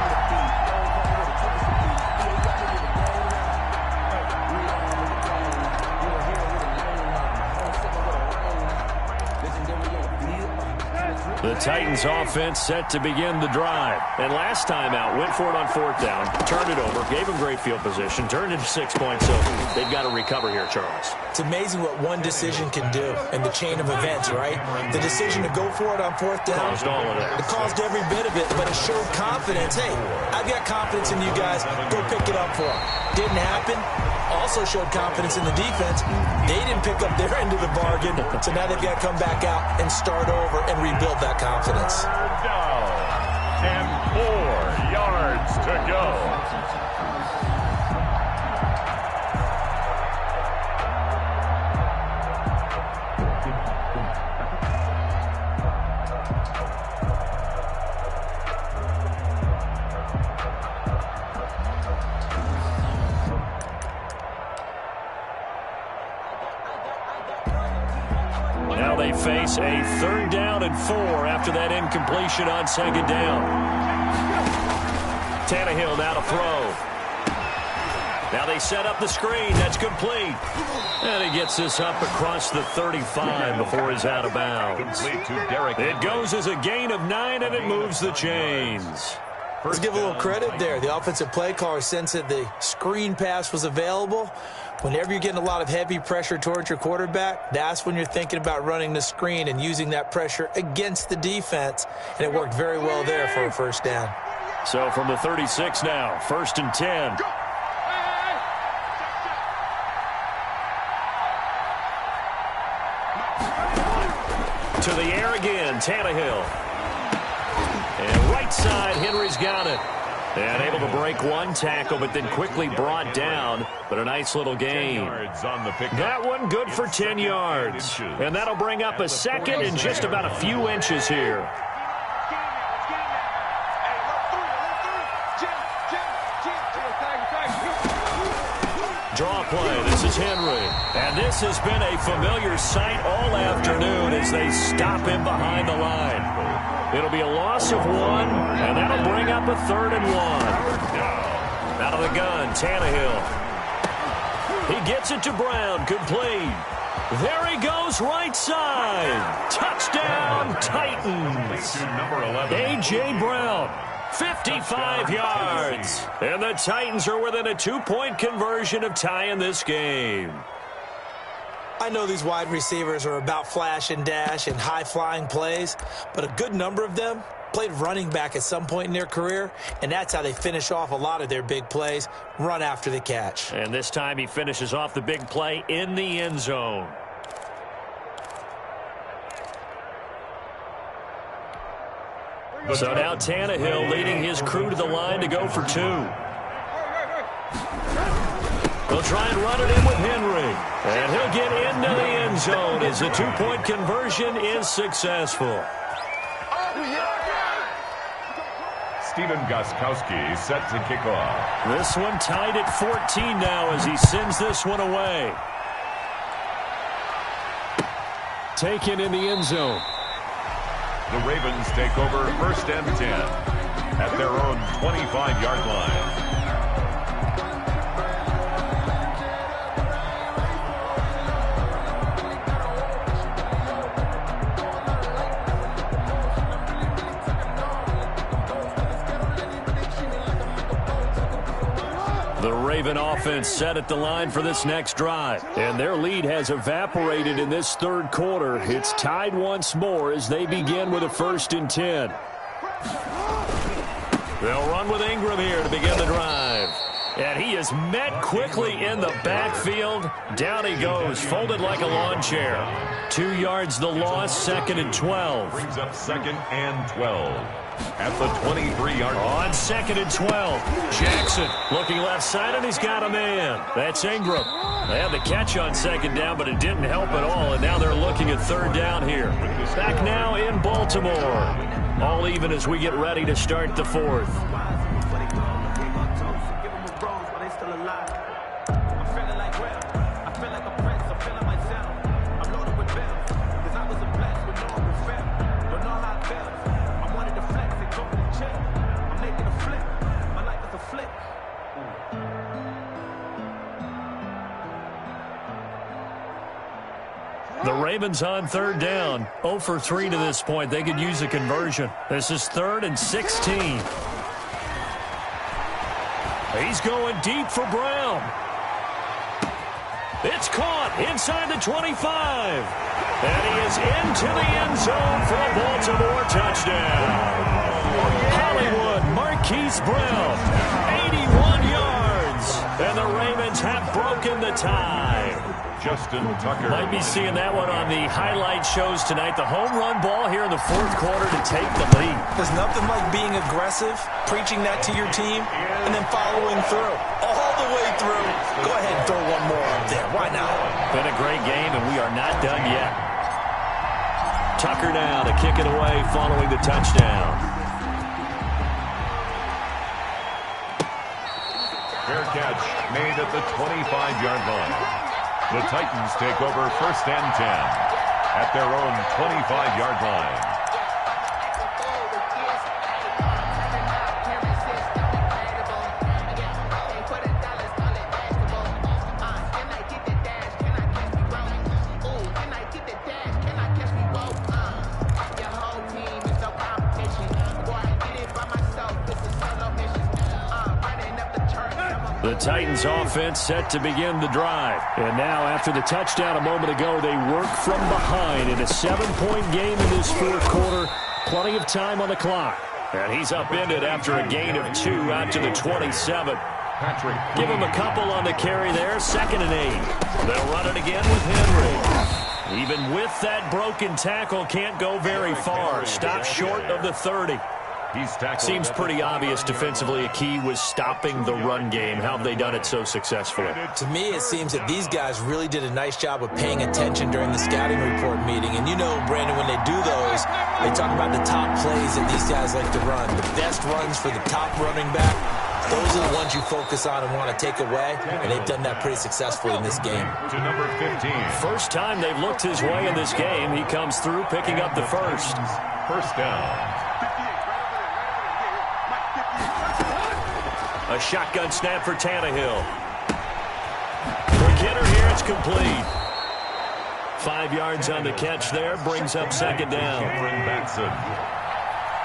The Titans offense set to begin the drive. And last time out, went for it on 4th down, turned it over, gave them great field position, turned into 6 points, so they've got to recover here, Charles. It's amazing what one decision can do in the chain of events, right? The decision to go for it on 4th down. Caused all of that. It caused every bit of it, but it showed confidence. Hey, I've got confidence in you guys. Go pick it up for them. Didn't happen. Also showed confidence in the defense. They didn't pick up their end of the bargain, so now they've got to come back out and start over and rebuild that confidence. Down and 4 yards to go. Now they face a 3rd down and 4 after that incompletion on 2nd down. Tannehill now to throw. Now they set up the screen. That's complete. And he gets this up across the 35 before he's out of bounds. It goes as a gain of 9, and it moves the chains. Let's give a little credit there. The offensive play caller sensed that the screen pass was available. Whenever you're getting a lot of heavy pressure towards your quarterback, that's when you're thinking about running the screen and using that pressure against the defense. And it worked very well there for a 1st down. So from the 36 now, 1st and 10. To the air again, Tannehill. And right side, Henry's got it. And able to break one tackle, but then quickly brought down. But a nice little gain. That one good for 10 yards. And that'll bring up a 2nd and just about a few inches here. Draw play. This is Henry. And this has been a familiar sight all afternoon as they stop him behind the line. It'll be a loss of 1, and that'll bring up a 3rd and 1. Out of the gun, Tannehill. He gets it to Brown, complete. There he goes, right side. Touchdown, Titans. A.J. Brown, 55 yards. And the Titans are within a 2-point conversion of tying this game. I know these wide receivers are about flash and dash and high-flying plays, but a good number of them played running back at some point in their career, and that's how they finish off a lot of their big plays, run after the catch. And this time he finishes off the big play in the end zone. So now Tannehill leading his crew to the line to go for 2. They'll try and run it in with Henry. And he'll get into the end zone as the 2-point conversion is successful. Steven Gostkowski set to kick off. This one tied at 14 now as he sends this one away. Taken in the end zone. The Ravens take over 1st and 10 at their own 25-yard line. The Raven offense set at the line for this next drive. And their lead has evaporated in this 3rd quarter. It's tied once more as they begin with a 1st and 10. They'll run with Ingram here to begin the drive. And he is met quickly in the backfield. Down he goes, folded like a lawn chair. 2 yards the loss, 2nd and 12. Brings up 2nd and 12 at the 23-yard line. On 2nd and 12, Jackson looking left side, and he's got a man. That's Ingram. They had the catch on 2nd down, but it didn't help at all, and now they're looking at 3rd down here. Back now in Baltimore. All even as we get ready to start the 4th. The Ravens on 3rd down. 0 for 3 to this point. They could use a conversion. This is 3rd and 16. He's going deep for Brown. It's caught inside the 25. And he is into the end zone for a Baltimore touchdown. Hollywood Marquise Brown, 81 yards. And the Ravens have broken the tie. Justin Tucker. Might be seeing that one on the highlight shows tonight. The home run ball here in the 4th quarter to take the lead. There's nothing like being aggressive, preaching that to your team, and then following through. All the way through. Go ahead and throw one more up there. Why not? Been a great game, and we are not done yet. Tucker now to kick it away following the touchdown. Fair catch made at the 25-yard line. The Titans take over 1st and 10 at their own 25-yard line. The Titans offense set to begin the drive. And now after the touchdown a moment ago, they work from behind in a 7-point game in this 4th quarter. Plenty of time on the clock. And he's upended after a gain of 2 out to the 27. Give him a couple on the carry there. 2nd and 8. They'll run it again with Henry. Even with that broken tackle, can't go very far. Stopped short of the 30. Seems pretty obvious defensively a key was stopping the run game. How have they done it so successfully? To me, it seems that these guys really did a nice job of paying attention during the scouting report meeting. And you know, Brandon, when they do those, they talk about the top plays that these guys like to run. The best runs for the top running back, those are the ones you focus on and want to take away. And they've done that pretty successfully in this game. To number 15. First time they've looked his way in this game. He comes through picking up the first. 1st down. A shotgun snap for Tannehill. For Kidder here, it's complete. 5 yards on the catch there, brings up 2nd down.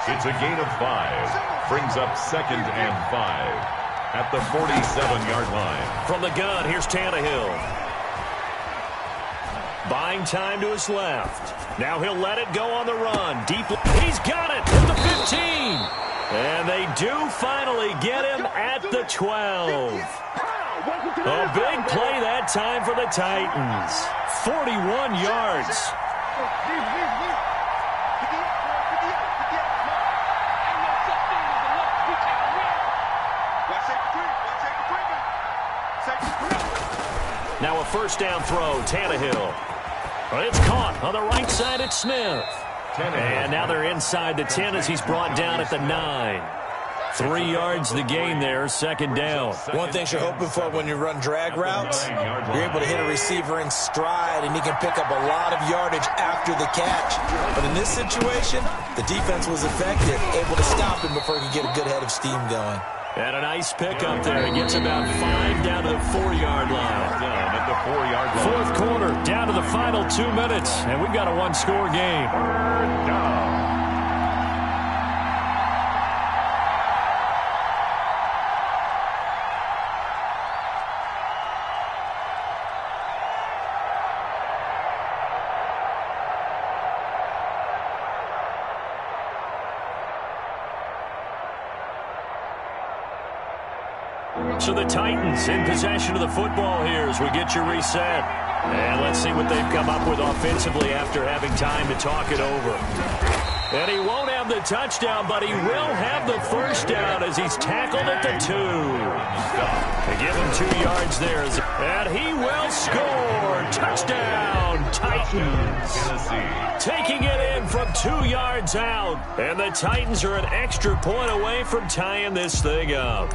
It's a gain of 5. Brings up 2nd and 5 at the 47-yard line. From the gun, here's Tannehill. Buying time to his left. Now he'll let it go on the run. Deep. He's got it at the 15. And they do finally get him at the 12. A big play that time for the Titans. 41 yards. Now a 1st down throw, Tannehill. But it's caught on the right side at Smith. And now they're inside the 10 as he's brought down at the 9. 3 yards the gain there, 2nd down. One thing you're hoping for when you run drag routes, you're able to hit a receiver in stride, and he can pick up a lot of yardage after the catch. But in this situation, the defense was effective, able to stop him before he could get a good head of steam going. And a nice pickup there. He gets about 5 down to the 4-yard line. Down at the 4-yard line. 4th quarter, down to the final 2 minutes, and we've got a 1-score game. 3rd down. So the Titans in possession of the football here as we get you reset. And let's see what they've come up with offensively after having time to talk it over. And he won't have the touchdown, but he will have the first down as he's tackled at the 2. They give him 2 yards there. And he will score. Touchdown, Titans. Taking it in from 2 yards out. And the Titans are an extra point away from tying this thing up.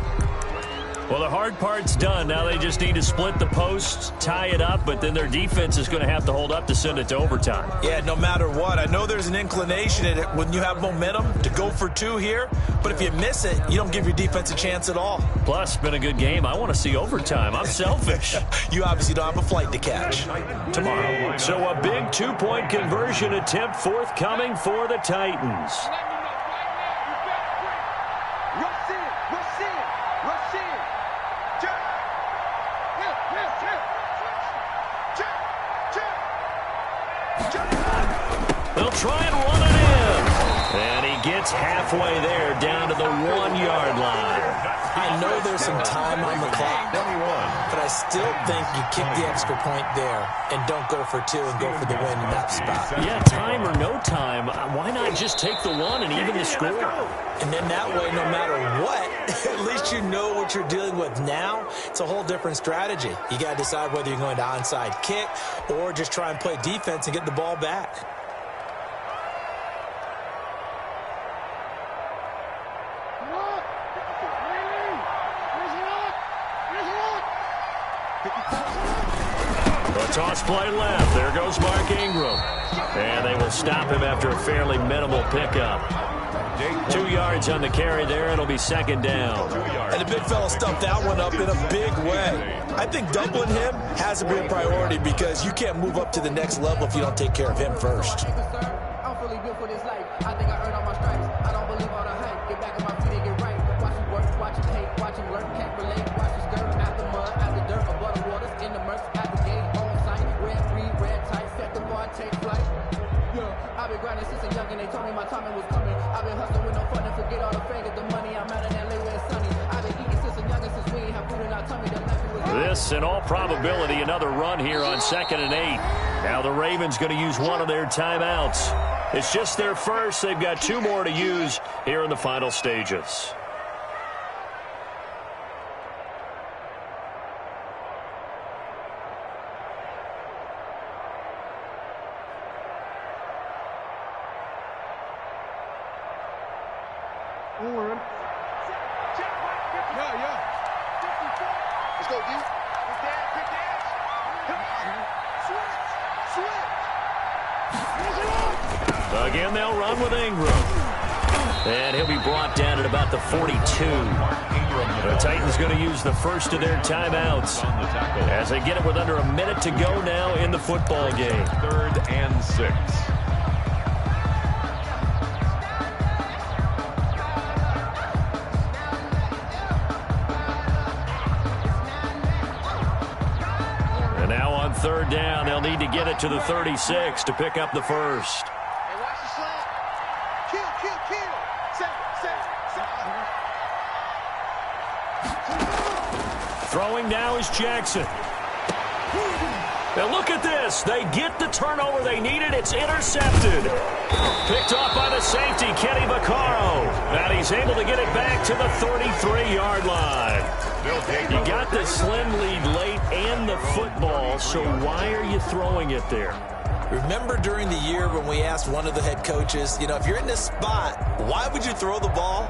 Well, the hard part's done. Now they just need to split the posts, tie it up, but then their defense is going to have to hold up to send it to overtime. Yeah, no matter what. I know there's an inclination in it when you have momentum to go for 2 here, but if you miss it, you don't give your defense a chance at all. Plus, it's been a good game. I want to see overtime. I'm selfish. You obviously don't have a flight to catch. Tomorrow. So a big 2-point conversion attempt forthcoming for the Titans. They'll try and run it in. And he gets halfway there down to the 1-yard line. I know there's some time on the clock, but I still think you kick the extra point there and don't go for 2 and go for the win in that spot. Yeah, time or no time, why not just take the 1 and even the score? And then that way, no matter what, at least you know what you're dealing with now. It's a whole different strategy. You got to decide whether you're going to onside kick or just try and play defense and get the ball back. A toss play left. There goes Mark Ingram. And they will stop him after a fairly minimal pickup. 2 yards on the carry there. It'll be second down. And the big fella stuffed that one up in a big way. I think doubling him has to be a priority because you can't move up to the next level if you don't take care of him first. I'm fully built for this life. I think I earned all my stripes. I don't believe all the hype. Get back on my feet and get right. Watch him work, watch him hate, watch him learn, can't relate. Watch his skirt, after mud, after dirt, above the waters, in the murks, at the gate, on sight. Red free, red tight, set the bar, take flight. Yeah, I've been grinding since a young and they told me my timing was coming. I've been hustling with no fun and forget all the fame, get the money. I'm out in LA where it's sunny. I've been eating since a young and since we ain't have food in our tummy. The life was this, in all probability, another run here on 2nd and 8. Now the Ravens going to use one of their timeouts. It's just their first. They've got 2 more to use here in the final stages. Again, they'll run with Ingram. And he'll be brought down at about the 42. The Titans going to use the first of their timeouts as they get it with under a minute to go now in the football game. 3rd and 6. And now on 3rd down, they'll need to get it to the 36 to pick up the first. Throwing now is Jackson. Now look at this. They get the turnover they needed. It's intercepted. Picked off by the safety, Kenny Vaccaro. And he's able to get it back to the 33-yard line. You got the slim lead late and the football, so why are you throwing it there? Remember during the year when we asked one of the head coaches, if you're in this spot, why would you throw the ball?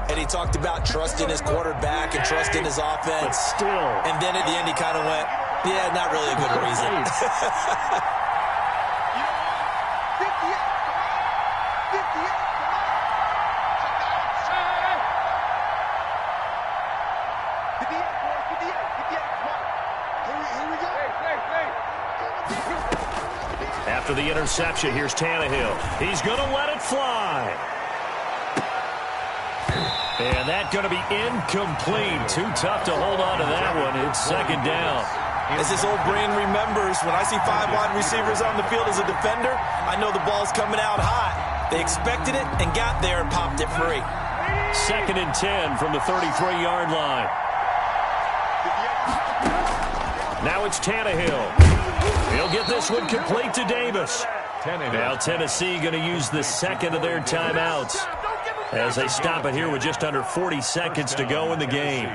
And he talked about trusting his quarterback and trusting his offense. But still. And then at the end he kind of went, yeah, not really a good reason. After the interception, here's Tannehill. He's going to let it fly. And that's going to be incomplete. Too tough to hold on to that one. It's second down. As this old brain remembers, when I see 5 wide receivers on the field as a defender, I know the ball's coming out hot. They expected it and got there and popped it free. 2nd and 10 from the 33-yard line. Now it's Tannehill. He'll get this one complete to Davis. Now Tennessee going to use the second of their timeouts as they stop it here with just under 40 seconds to go in the game.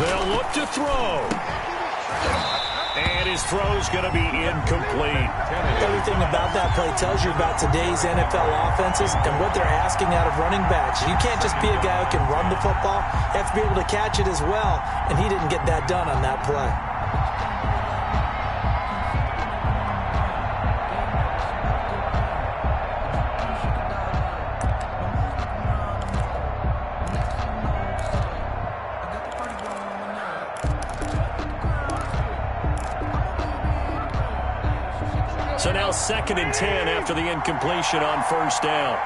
They'll look to throw. And his throw's going to be incomplete. Everything about that play tells you about today's NFL offenses and what they're asking out of running backs. You can't just be a guy who can run the football. You have to be able to catch it as well, and he didn't get that done on that play. So now 2nd and 10 after the incompletion on first down.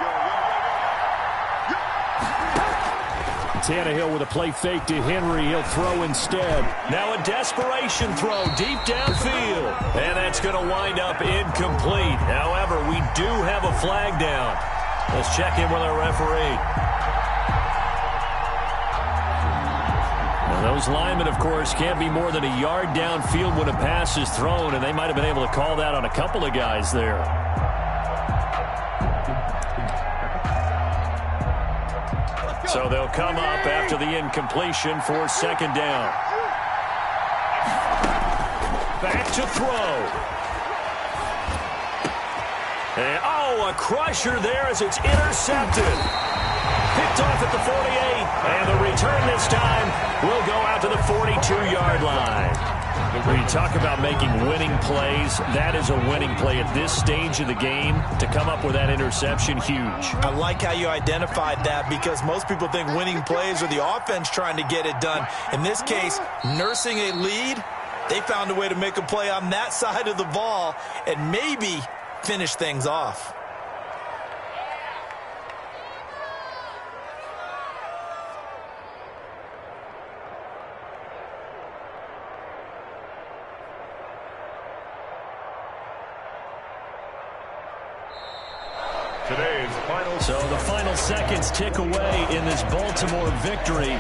Tannehill with a play fake to Henry. He'll throw instead. Now a desperation throw deep downfield. And that's going to wind up incomplete. However, we do have a flag down. Let's check in with our referee. Those linemen, of course, can't be more than a yard downfield when a pass is thrown, and they might have been able to call that on a couple of guys there. So they'll come up after the incompletion for 2nd down. Back to throw. And, a crusher there as it's intercepted. Picked off at the 48, and the return this time will go out to the 42-yard line. When you talk about making winning plays, that is a winning play at this stage of the game. To come up with that interception, huge. I like how you identified that because most people think winning plays are the offense trying to get it done. In this case, nursing a lead, they found a way to make a play on that side of the ball and maybe finish things off. So the final seconds tick away in this Baltimore victory.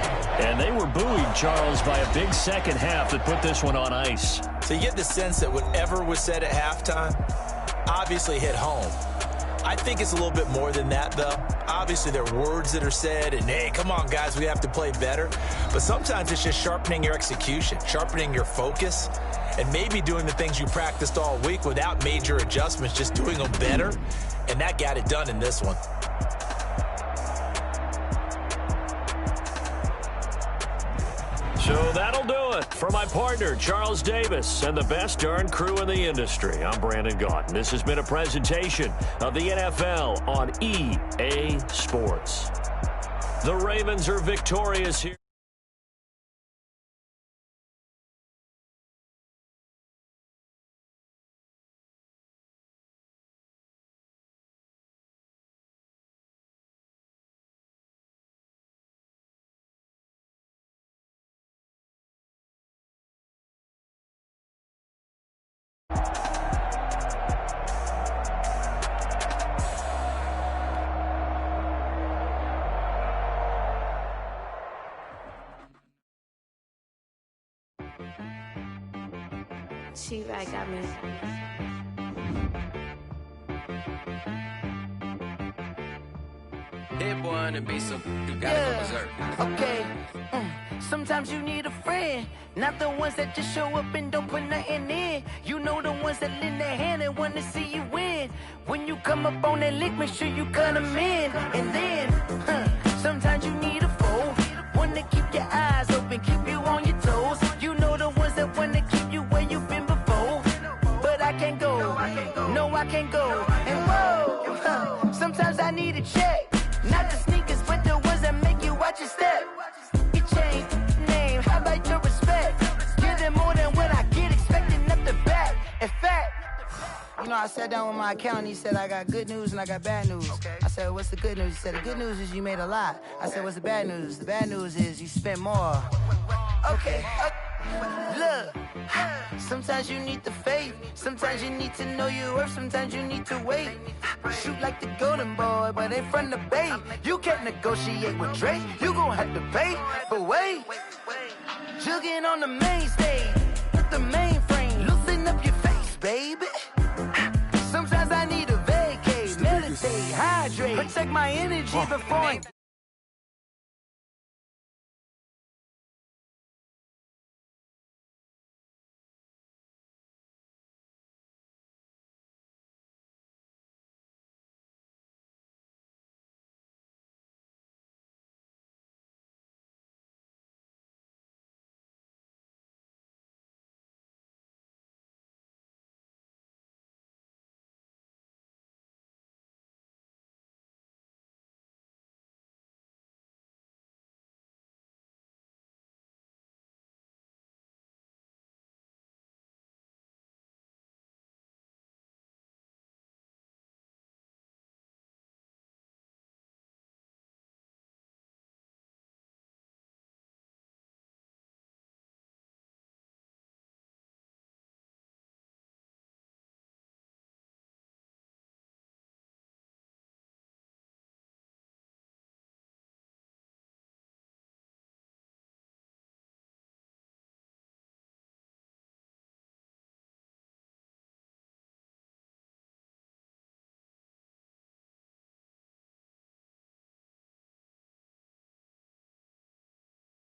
And they were buoyed, Charles, by a big second half that put this one on ice. So you get the sense that whatever was said at halftime obviously hit home. I think it's a little bit more than that, though. Obviously, there are words that are said, and, hey, come on, guys, we have to play better. But sometimes it's just sharpening your execution, sharpening your focus, and maybe doing the things you practiced all week without major adjustments, just doing them better. And that got it done in this one. So that'll do it for my partner, Charles Davis, and the best darn crew in the industry. I'm Brandon Gaudin. This has been a presentation of the NFL on EA Sports. The Ravens are victorious here. She right got me. Hit boy on the beat, so you gotta go berserk. Okay. Sometimes you need a friend, not the ones that just show up and don't put nothing in. You know the ones that lend their hand and want to see you win. When you come up on that lick, make sure you cut them in. And then, sometimes you need a foe, one to keep your eyes open, keep you on your toes. You know the ones that want to keep you where you've been before. But I can't go, no I can't go. And whoa, sometimes I need a check. Not the sneakers, but the ones that make you watch your step. You change name, how about your respect? Give them more than what I get, expecting up the back. In fact, You know, I sat down with my accountant. He said, I got good news and I got bad news. Okay. I said, what's the good news? He said, the good news is you made a lot. I said, what's the bad news? The bad news is you spent more. Okay. Look, sometimes you need the faith. Sometimes you need to know your worth. Sometimes you need to wait. Shoot like the golden boy, but ain't from the bay. You can't negotiate with Drake. You gon' have to pay. But wait, jugging on the main stage with the mainframe. Loosen up your face, baby. Sometimes I need a vacate. Meditate, hydrate, protect my energy before I...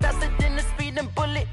Faster than the speeding bullet.